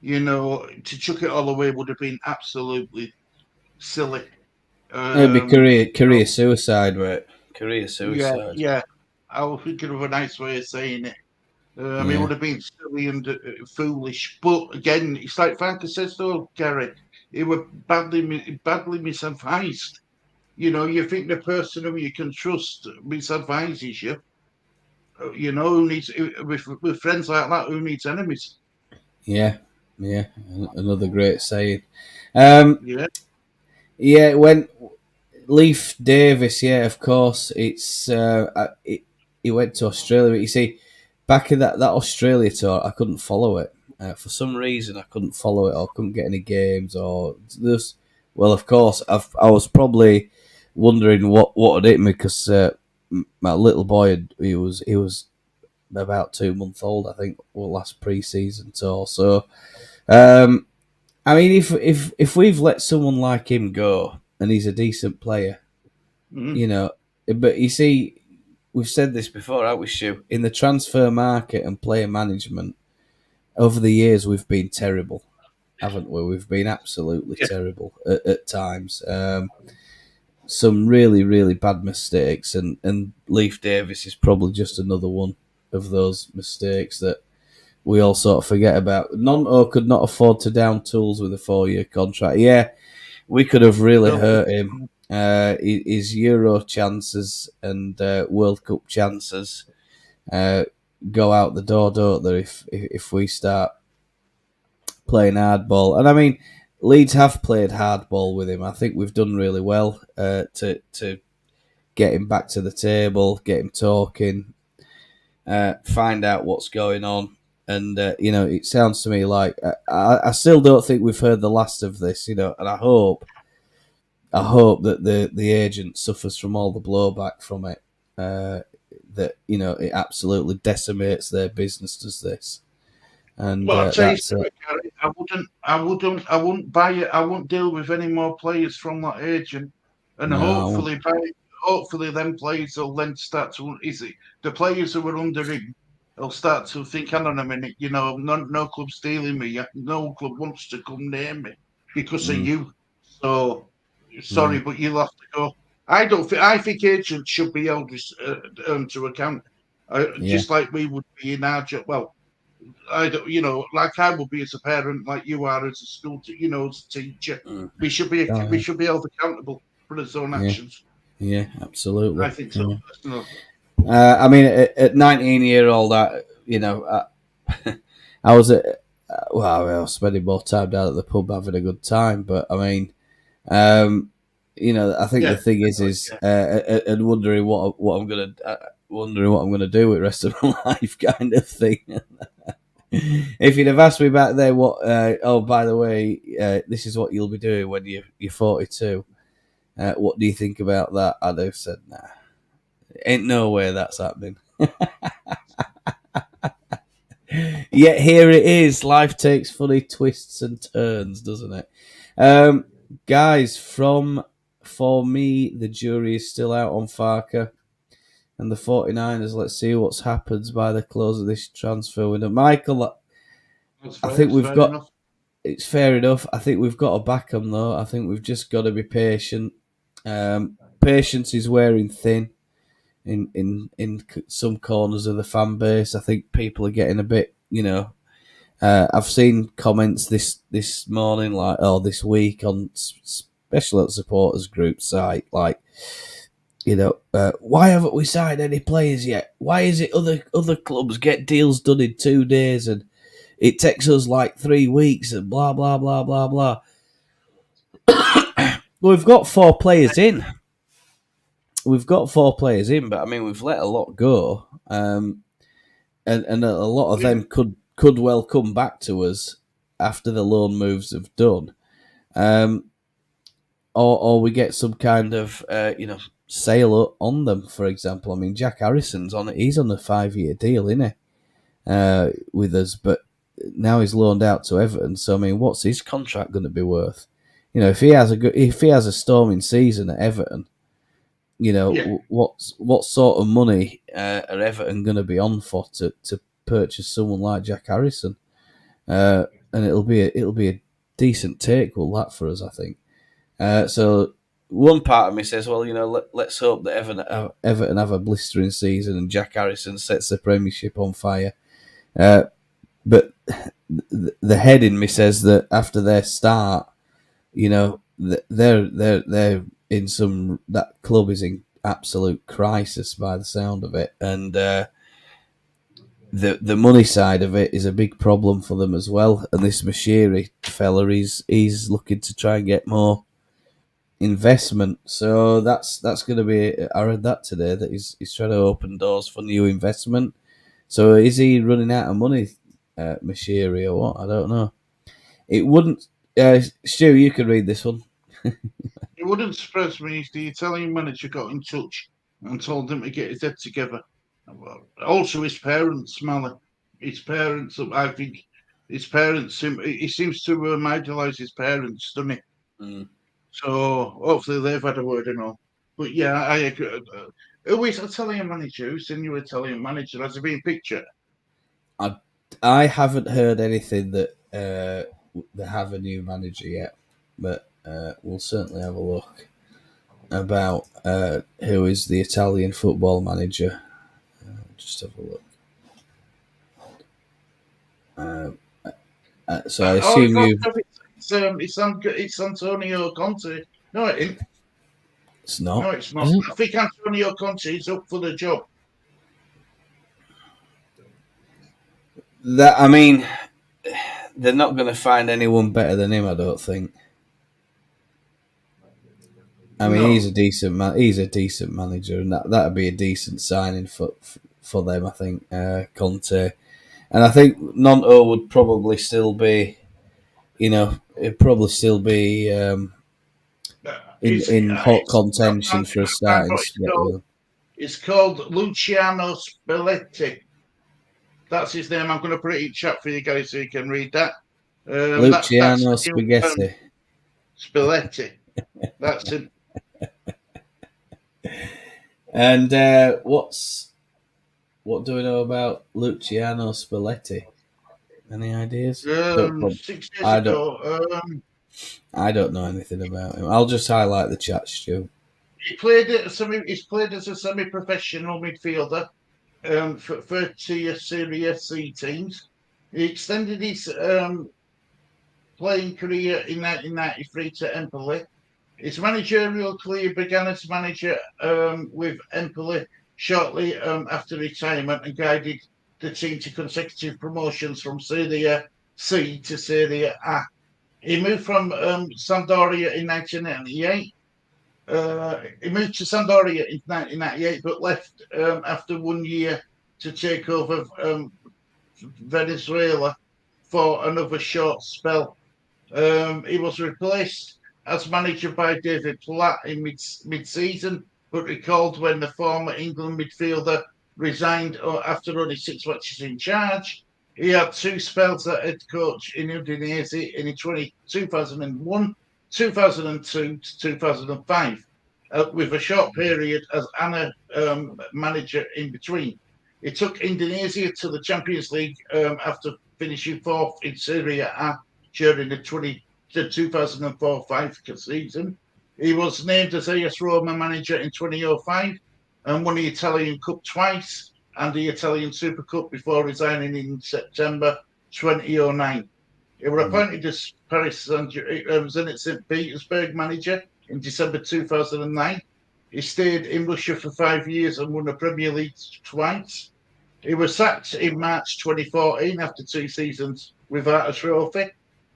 To chuck it all away would have been absolutely silly. It'd be career suicide, right? Career suicide. Yeah. I was thinking of a nice way of saying it. It would have been silly and foolish. But again, it's like Farke says, though, Gary, it was badly misadvised. You think the person who you can trust misadvises you. Who needs with friends like that? Who needs enemies? Yeah. Another great saying. Yeah. When Leif Davis, of course, it's he went to Australia. But you see, back in that Australia tour, I couldn't follow it for some reason. I couldn't follow it, or couldn't get any games, or this. Well, of course, I was probably wondering what had hit me because my little boy he was about 2 months old, I think, last pre-season tour. So, I mean, if we've let someone like him go and he's a decent player, but you see, we've said this before, haven't we, Stu? In the transfer market and player management, over the years we've been terrible, haven't we? We've been absolutely terrible at times. Some really, really bad mistakes, and Leif Davis is probably just another one of those mistakes that we all sort of forget about. Gnonto could not afford to down tools with a 4-year contract. Yeah, we could have really hurt him. His Euro chances and World Cup chances go out the door, don't they, if we start playing hardball. And I mean, Leeds have played hardball with him. I think we've done really well to get him back to the table, get him talking, find out what's going on. And, it sounds to me like I still don't think we've heard the last of this, and I hope that the agent suffers from all the blowback from it, that, it absolutely decimates their business, does this. And well, I'll tell you something, Gary, I wouldn't buy it. I wouldn't deal with any more players from that agent. And hopefully them players will then start to, the players who were under him, they'll start to think, hang on a minute, no club's dealing me. No club wants to come near me because of you. So, sorry, but you'll have to go. I think agents should be held to account, just like we would be in our job. Well, I don't, like I would be as a parent, like you are as a school, as a teacher. We should be held accountable for his own actions. Yeah, absolutely. I think so. I mean, at 19-year-old, I was I was spending more time down at the pub having a good time. But I mean, I think the thing is and wondering what I'm gonna do with the rest of my life, kind of thing. If you'd have asked me back then, what? Oh, by the way, this is what you'll be doing when you're 42. What do you think about that? I'd have said, nah, ain't no way that's happening. Yet here it is. Life takes funny twists and turns, doesn't it? Guys, for me, the jury is still out on Farke and the 49ers. Let's see what's happened by the close of this transfer window. Michael, I think we've got... Enough. It's fair enough. I think we've got to back them, though. I think we've just got to be patient. Patience is wearing thin in some corners of the fan base. I think people are getting a bit, I've seen comments this morning, this week on especially at the supporters group site, like, why haven't we signed any players yet? Why is it other clubs get deals done in 2 days and it takes us like 3 weeks and blah, blah, blah, blah, blah. We've got 4 players in. But I mean, we've let a lot go. And a lot of them could well come back to us after the loan moves have done. Or we get some kind of, sale on them, for example. I mean, Jack Harrison's he's on a 5-year deal, isn't he? With us, but now he's loaned out to Everton. So I mean, what's his contract going to be worth? If he has a storming season at Everton, what sort of money are Everton going to be on for to purchase someone like Jack Harrison? And it'll be a decent take, that for us, I think. So one part of me says, well, let's hope that Everton have a blistering season and Jack Harrison sets the Premiership on fire. But the head in me says that after their start, they're in that club is in absolute crisis by the sound of it, and the money side of it is a big problem for them as well. And this Mashiri fella, he's looking to try and get more investment, so that's going to be. I read that today that he's trying to open doors for new investment. So is he running out of money, Mashiri, or what? I don't know. It wouldn't. Stu, you could read this one. It wouldn't surprise me if the Italian manager got in touch and told him to get his head together. Also, his parents, Smally. His parents, I think, he seems to idolise his parents, doesn't he? Mm. So hopefully they've had a word and all. But yeah, I agree. Who is Italian manager? Who's the new Italian manager? Has he been pictured? I haven't heard anything that they have a new manager yet, but we'll certainly have a look about who is the Italian football manager. Just have a look. So I assume it's Antonio Conte. No, it isn't. It's not. No, it's not. I think Antonio Conte is up for the job. I mean, they're not going to find anyone better than him, I don't think. I mean, he's a decent man. He's a decent manager, and that'd be a decent signing for them, I think. Conte, and I think Gnonto would probably still be, it'd probably still be in hot contention for a starting spot. It's called Luciano Spalletti. That's his name. I'm going to put it in chat for you guys so you can read that. Luciano Spaghetti. Spalletti. That's it. And what do we know about Luciano Spalletti? Any ideas? 6 years ago. I don't know anything about him. I'll just highlight the chat, Stu. He's played as a semi-professional midfielder for tier Serie C teams. He extended his playing career in 1993 to Empoli. His managerial career began as manager with Empoli shortly after retirement and guided the team to consecutive promotions from Serie C to Serie A. He moved from Sampdoria in 1998. He moved to Sampdoria in 1998, but left after 1 year to take over Venezuela for another short spell. He was replaced as manager by David Platt in mid-season, but recalled when the former England midfielder resigned after only 6 matches in charge. He had 2 spells as head coach in Udinese in 2001, 2002 to 2005, with a short period as ANA manager in between. He took Indonesia to the Champions League after finishing 4th in Serie A during the 2004-5 season. He was named as AS Roma manager in 2005 and won the Italian Cup twice and the Italian Super Cup before resigning in September 2009. He was appointed as Paris Zenit St. Petersburg manager in December 2009. He stayed in Russia for 5 years and won the Premier League twice. He was sacked in March 2014 after 2 seasons without a trophy.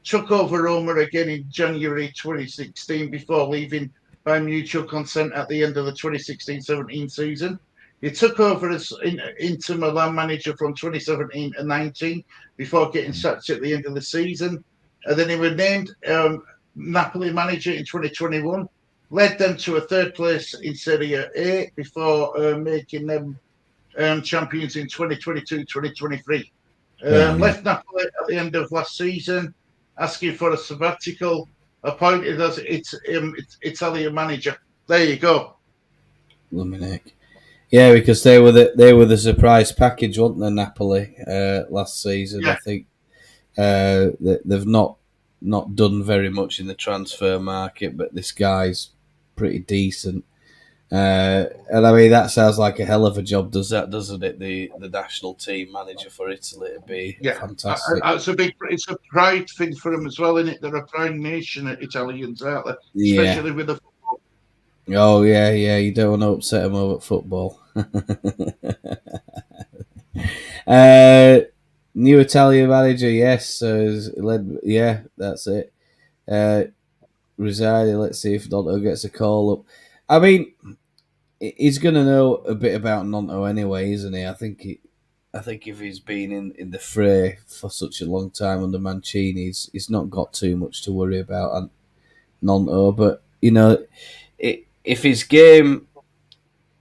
Took over Roma again in January 2016 before leaving by mutual consent at the end of the 2016-17 season. He took over as Inter Milan manager from 2017 and 19 before getting sacked at the end of the season. And then he was named Napoli manager in 2021, led them to a 3rd place in Serie A before making them champions in 2022-2023. Left Napoli at the end of last season, asking for a sabbatical, appointed as its Italian manager. There you go. Luminic. Yeah, because they were the surprise package, weren't they, Napoli last season? Yeah. I think they've not done very much in the transfer market, but this guy's pretty decent. And I mean, that sounds like a hell of a job, doesn't it? The national team manager for Italy would be fantastic. It's a pride thing for them as well, isn't it? They're a proud nation, Italians, aren't they? Especially with the football. Oh yeah. You don't want to upset them over football. New Italian manager, yes. That's it. Resigning. Let's see if Gnonto gets a call up. I mean, he's going to know a bit about Gnonto anyway, isn't he? I think if he's been in the fray for such a long time under Mancini, he's not got too much to worry about Gnonto. But if his game,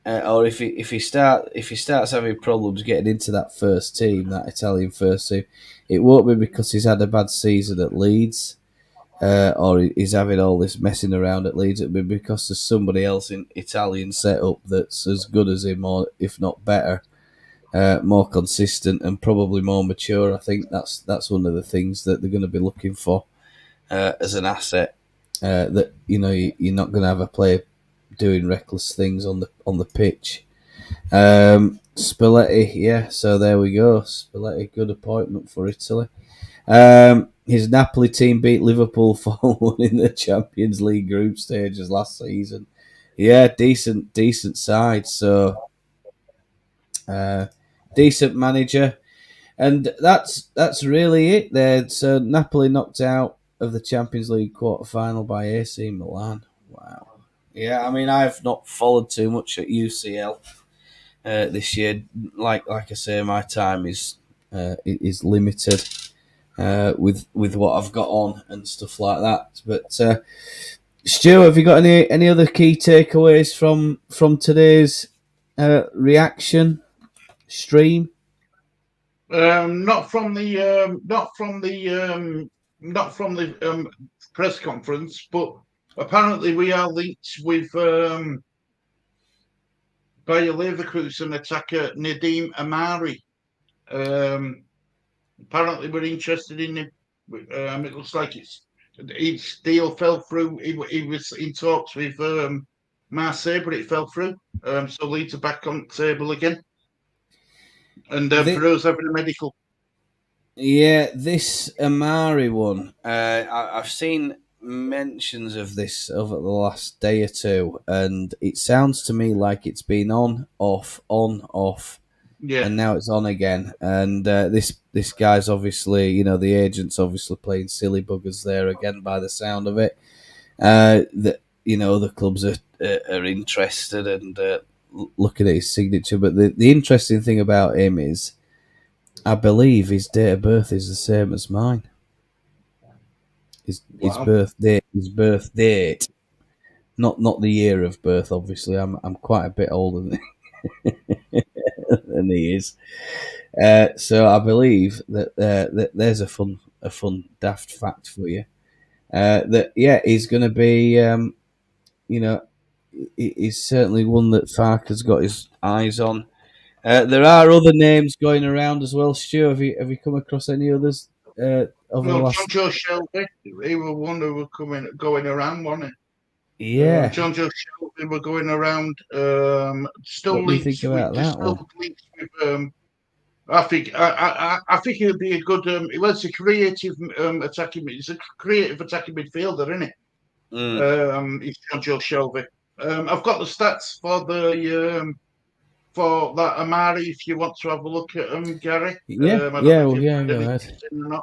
or if he starts having problems getting into that first team, that Italian first team, it won't be because he's had a bad season at Leeds. Or he's having all this messing around at Leeds. It'd be because there's somebody else in Italian setup that's as good as him, or if not better, more consistent and probably more mature. I think that's one of the things that they're going to be looking for as an asset. That you're not going to have a player doing reckless things on the pitch. Spalletti, yeah. So there we go. Spalletti, good appointment for Italy. His Napoli team beat Liverpool 4-1 in the Champions League group stages last season. Yeah, decent side. So, decent manager, and that's really it there. So Napoli knocked out of the Champions League quarter-final by AC Milan. Wow. Yeah, I mean, I've not followed too much at UCL this year. Like I say, my time is limited. With what I've got on and stuff like that. But Stu, have you got any other key takeaways from today's reaction stream? Not from the press conference, but apparently we are linked with Bayer Leverkusen attacker Nadim Amari. Apparently, we're interested in him. It looks like his deal fell through. He was in talks with Marseille, but it fell through. So Leeds are back on the table again. And Peru's having a medical. Yeah, this Amari one, I've seen mentions of this over the last day or two, and it sounds to me like it's been on, off. Yeah. And now it's on again. And this guy's obviously, the agent's obviously playing silly buggers there again by the sound of it. The clubs are interested and looking at his signature. But the interesting thing about him is I believe his date of birth is the same as mine. His birth date, not the year of birth. Obviously, I'm quite a bit older than he is. So I believe that there's a fun daft fact for you. That he's going to be, he's certainly one that Farke's got his eyes on. There are other names going around as well. Stu, have you come across any others over the last? John Joe Shelby, he was one who were going around, wasn't he? Yeah. John Joe Shelby were going around. Still What do you links think about with, that one? links with. I think he'll be a good. He was a creative attacking. He's a creative attacking midfielder, isn't he? He's John Joe Shelby. I've got the stats for that Amari. If you want to have a look at them, Gary. Yeah, I don't go ahead.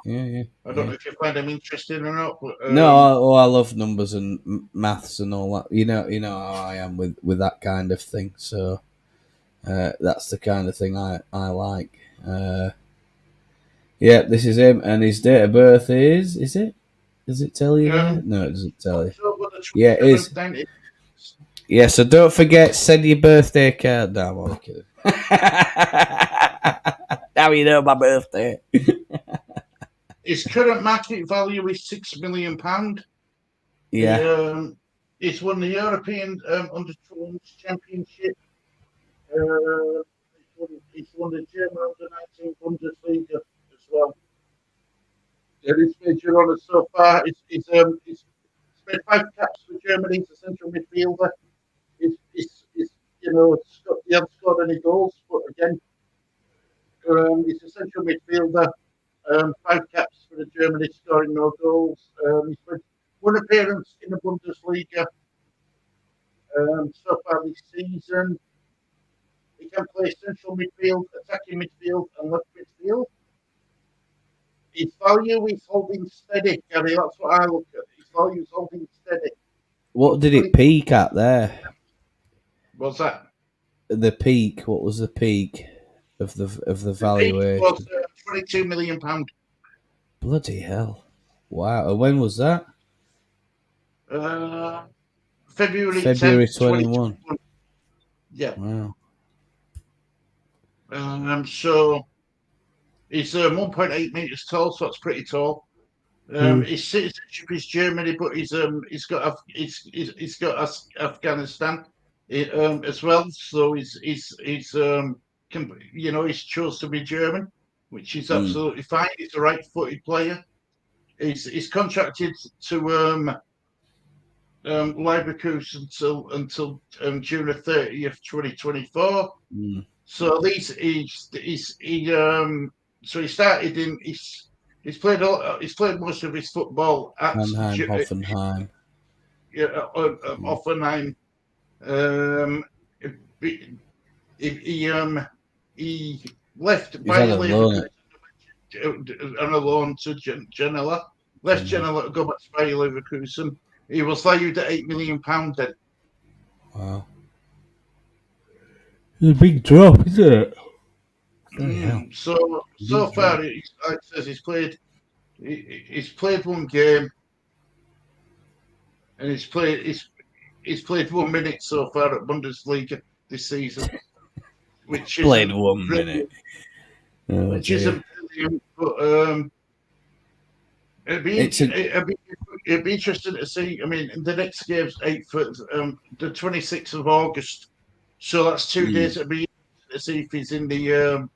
Yeah, I don't know if you find them interesting or not. But, no, I love numbers and maths and all that. You know how I am with that kind of thing. So that's the kind of thing I like. Yeah, this is him, and his date of birth is it? Does it tell you there? No, it doesn't tell you. Yeah, it is. Yeah, so don't forget, send your birthday card. No, I'm only kidding. Now you know my birthday. His current market value is £6 million. Yeah. He's won the European Under-20s Championship. He's won the German Under-19 Bundesliga as well. His major honours so far he's made 5 caps for Germany. He's a central midfielder. He hasn't scored any goals, but again, he's a central midfielder. 5 caps for the Germany, scoring no goals. He's made 1 appearance in the Bundesliga so far this season. He can play central midfield, attacking midfield, and left midfield. His value is holding steady, Gary. That's what I look at. His value is holding steady. What did it peak at there? What's that? The peak. What was the peak of the valuation? The peak was £22 million. Bloody hell! Wow. And when was that? February 21. Yeah. Wow. So he's 1.8 meters tall, so that's pretty tall. His citizenship is Germany, but he's got Afghanistan as well. So he's chose to be German, which is absolutely fine. He's a right-footed player. He's contracted to Leverkusen until June 30th, 2024. So he started in he's played most of his football at Hoffenheim. Hoffenheim. He left by on a loan to Genoa. Left Genoa to go back to Bayer Leverkusen. He was valued at £8 million then. Wow. It's a big drop, isn't it? So far, like it says, he's played 1 game, and he's played 1 minute so far at Bundesliga this season, which is played 1 minute, which isn't brilliant, but it'd be interesting to see. I mean, the next game's the 26th of August, so that's 2 days. It'd be interesting to see if he's in the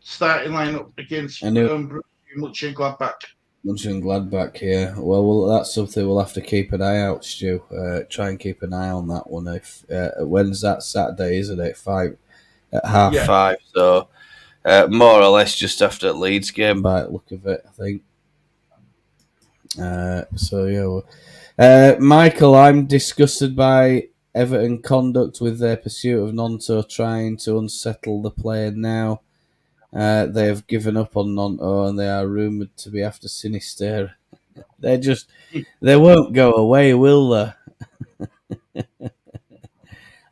starting lineup against Mönchengladbach. Mönchengladbach, yeah. Well, that's something we'll have to keep an eye out, Stu. Try and keep an eye on that one. If when's that Saturday, isn't it? 5 at 5:30. So more or less just after the Leeds game, by the look of it, I think. Michael, I'm disgusted by Everton conduct with their pursuit of Gnonto, trying to unsettle the player now. They have given up on Gnonto and they are rumoured to be after Sinisterra. They won't go away, will they?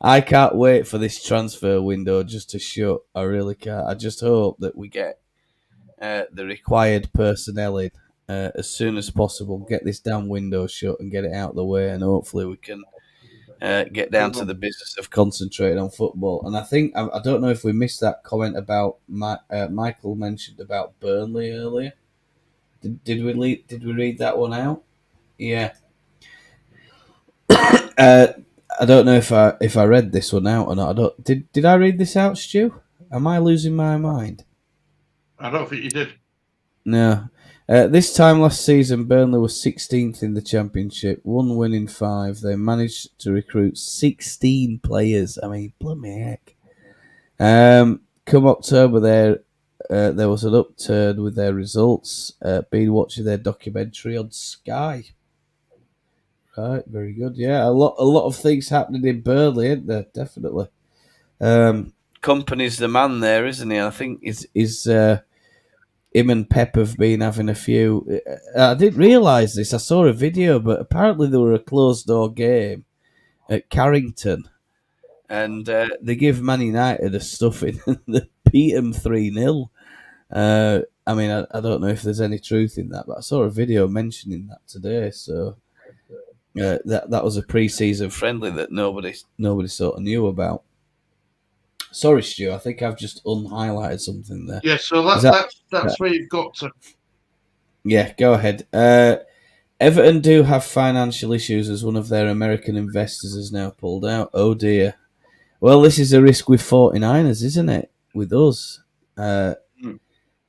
I can't wait for this transfer window just to shut. I really can't. I just hope that we get the required personnel in as soon as possible. Get this damn window shut and get it out of the way, and hopefully we can get down to the business of concentrating on football. And I think I don't know if we missed that comment about Michael mentioned about Burnley earlier. Did we read that one out? Yeah. I don't know if I read this one out or not. Did I read this out, Stu? Am I losing my mind? I don't think you did. No. This time last season, Burnley was 16th in the Championship, 1 win in 5. They managed to recruit 16 players. I mean, bloody heck. Come October, there was an upturn with their results. Been watching their documentary on Sky. Right, very good. Yeah, a lot of things happening in Burnley, isn't there? Definitely. Company's the man there, isn't he? I think him and Pep have been having a few. I didn't realise this. I saw a video, but apparently there were a closed-door game at Carrington, and they give Man United a stuffing and they beat them 3-0. I mean, I don't know if there's any truth in that, but I saw a video mentioning that today, so... that was a pre-season friendly that nobody sort of knew about. Sorry, Stu, I think I've just unhighlighted something there. Yeah, so that's where you've got to. Yeah, go ahead. Everton do have financial issues as one of their American investors has now pulled out. Oh dear. Well, this is a risk with 49ers, isn't it? With us.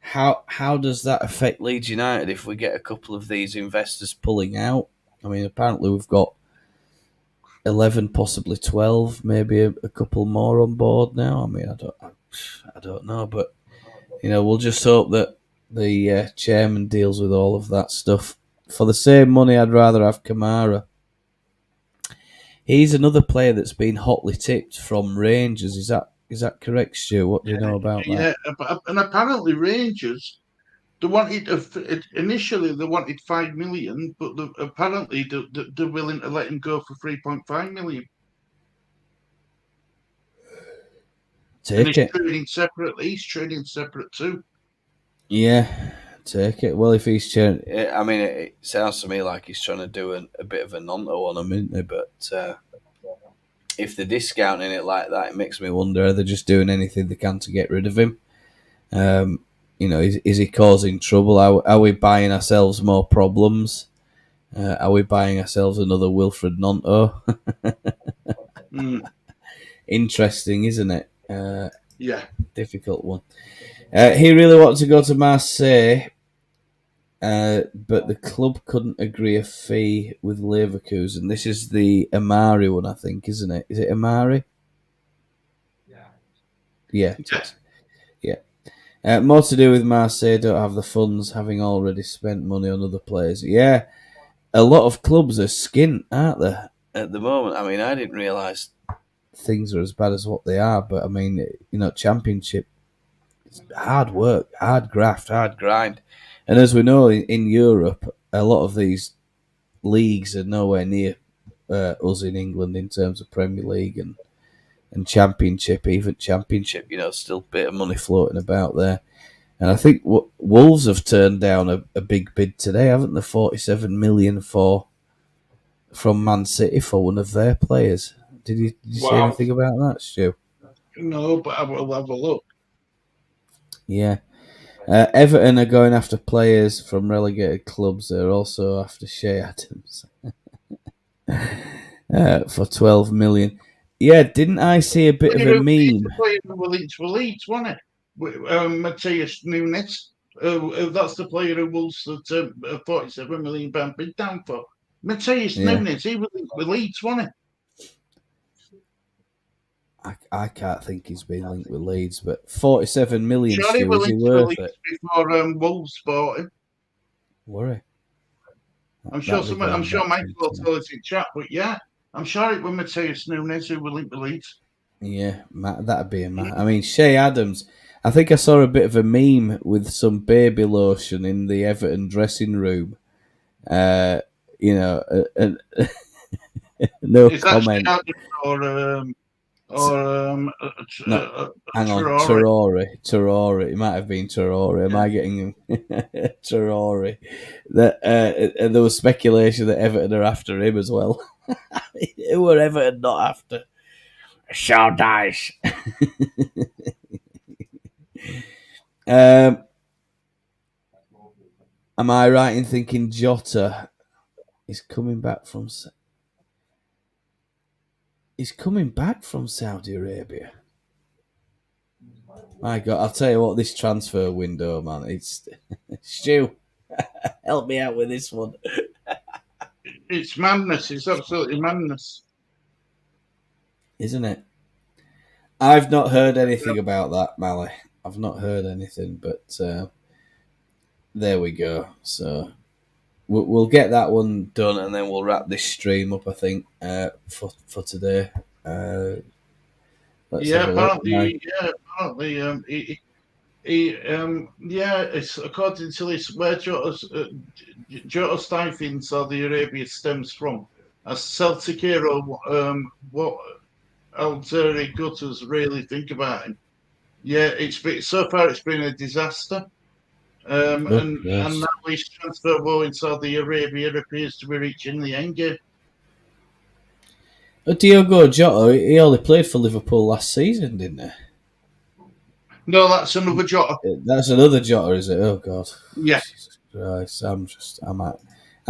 How does that affect Leeds United if we get a couple of these investors pulling out? I mean, apparently we've got 11, possibly 12, maybe a couple more on board now. I mean, I don't know, but we'll just hope that the chairman deals with all of that stuff. For the same money, I'd rather have Kamara. He's another player that's been hotly tipped from Rangers. Is that correct, Stu? What do you know about that? Yeah, and apparently Rangers. They wanted initially. They wanted 5 million, but apparently they're willing to let him go for 3.5 million. Take it. He's trading separate too. Yeah, take it. Well, if he's trading, I mean, it sounds to me like he's trying to do a bit of a Gnonto on him, isn't he? But if they're discounting it like that, it makes me wonder: are they just doing anything they can to get rid of him? Is he causing trouble? Are we buying ourselves more problems? Are we buying ourselves another Wilfred Gnonto? Interesting, isn't it? Yeah. Difficult one. He really wanted to go to Marseille, but the club couldn't agree a fee with Leverkusen. This is the Amari one, I think, isn't it? Is it Amari? Yeah. More to do with Marseille don't have the funds, having already spent money on other players. Yeah, a lot of clubs are skint, aren't they, at the moment? I mean, I didn't realise things are as bad as what they are, but I mean, Championship, it's hard work, hard graft, hard grind. And as we know, in Europe, a lot of these leagues are nowhere near us in England in terms of Premier League and Championship, even Championship, still a bit of money floating about there. And I think Wolves have turned down a big bid today, haven't they? 47 million from Man City for one of their players. Did you see anything about that, Stu? No, but I will have a look. Yeah. Everton are going after players from relegated clubs. They're also after Shea Adams for 12 million. Yeah, didn't I see a bit of a meme? The player who were Leeds, wasn't it? Matthias Nunes. That's the player who Wolves at 47 million pound bid down for. Matthias Nunes, he was linked with Leeds, wasn't he? I can't think he's been linked with Leeds, but 47 million, Stu, is he worth it? Before Wolves bought him. Were he? I'm sure Michael will tell us in chat, but yeah. I'm sure it was Matthias Nunes who were linked with Leeds. Yeah, that'd be a man. I mean, Shea Adams, I think I saw a bit of a meme with some baby lotion in the Everton dressing room. No Is comment. Or or hang on, Traore. It might have been Traore. Am I getting him? Traore. That there was speculation that Everton are after him as well. Who were Everton not after? Shaw Dice. Am I right in thinking Jota is coming back from? He's coming back from Saudi Arabia. My God, I'll tell you what, this transfer window, man, it's Stu. Help me out with this one. It's madness. It's absolutely madness, isn't it? I've not heard anything about that, Mally. I've not heard anything, but there we go. So we'll get that one done, and then we'll wrap this stream up, I think, for today. apparently, it's according to this where Jota's life in Saudi Arabia stems from. As Celtic hero, what Alzeri Gutters really think about him. Yeah, so far it's been a disaster. And now his transfer war in Saudi Arabia appears to be reaching the end game. Diogo Jota, he only played for Liverpool last season, didn't he? No, that's another Jota. That's another Jota, is it? Oh God. Yeah. Jesus Christ, I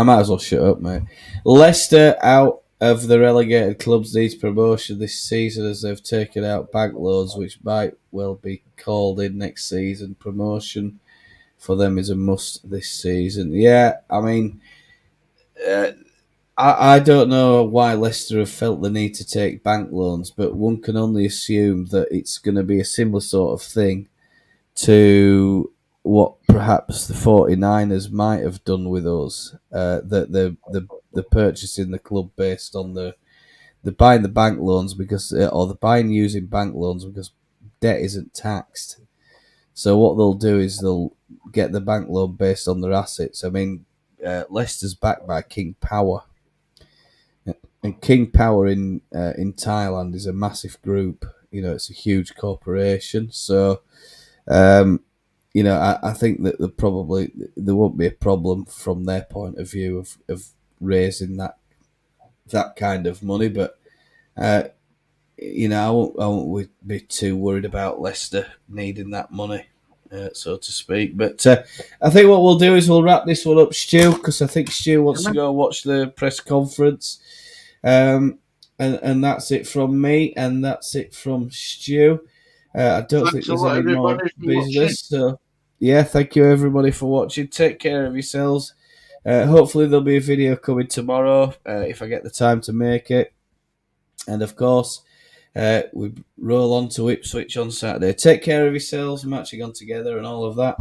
might as well shut up, mate. Leicester out of the relegated clubs needs promotion this season as they've taken out bank loans, which might well be called in next season. Promotion for them is a must this season. Yeah, I mean, I don't know why Leicester have felt the need to take bank loans, but one can only assume that it's going to be a similar sort of thing to what perhaps the 49ers might have done with us. That the purchasing the club based on the buying the bank loans or the buying using bank loans because debt isn't taxed. So what they'll do is they'll get the bank loan based on their assets. I mean, Leicester's backed by King Power, and King Power in Thailand is a massive group. You know, it's a huge corporation. So, I think that there won't be a problem from their point of view of raising that kind of money. But I won't be too worried about Leicester needing that money, so to speak. But I think what we'll do is we'll wrap this one up, Stu, because I think Stu wants to go watch the press conference. And that's it from me, and that's it from Stu. I don't think there's any more business. So, yeah, thank you everybody for watching. Take care of yourselves. Hopefully there'll be a video coming tomorrow if I get the time to make it. And of course, we roll on to Ipswich on Saturday. Take care of yourselves, matching on together and all of that.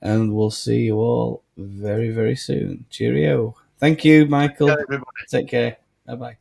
And we'll see you all very, very soon. Cheerio. Thank you, Michael. Take care. Bye-bye.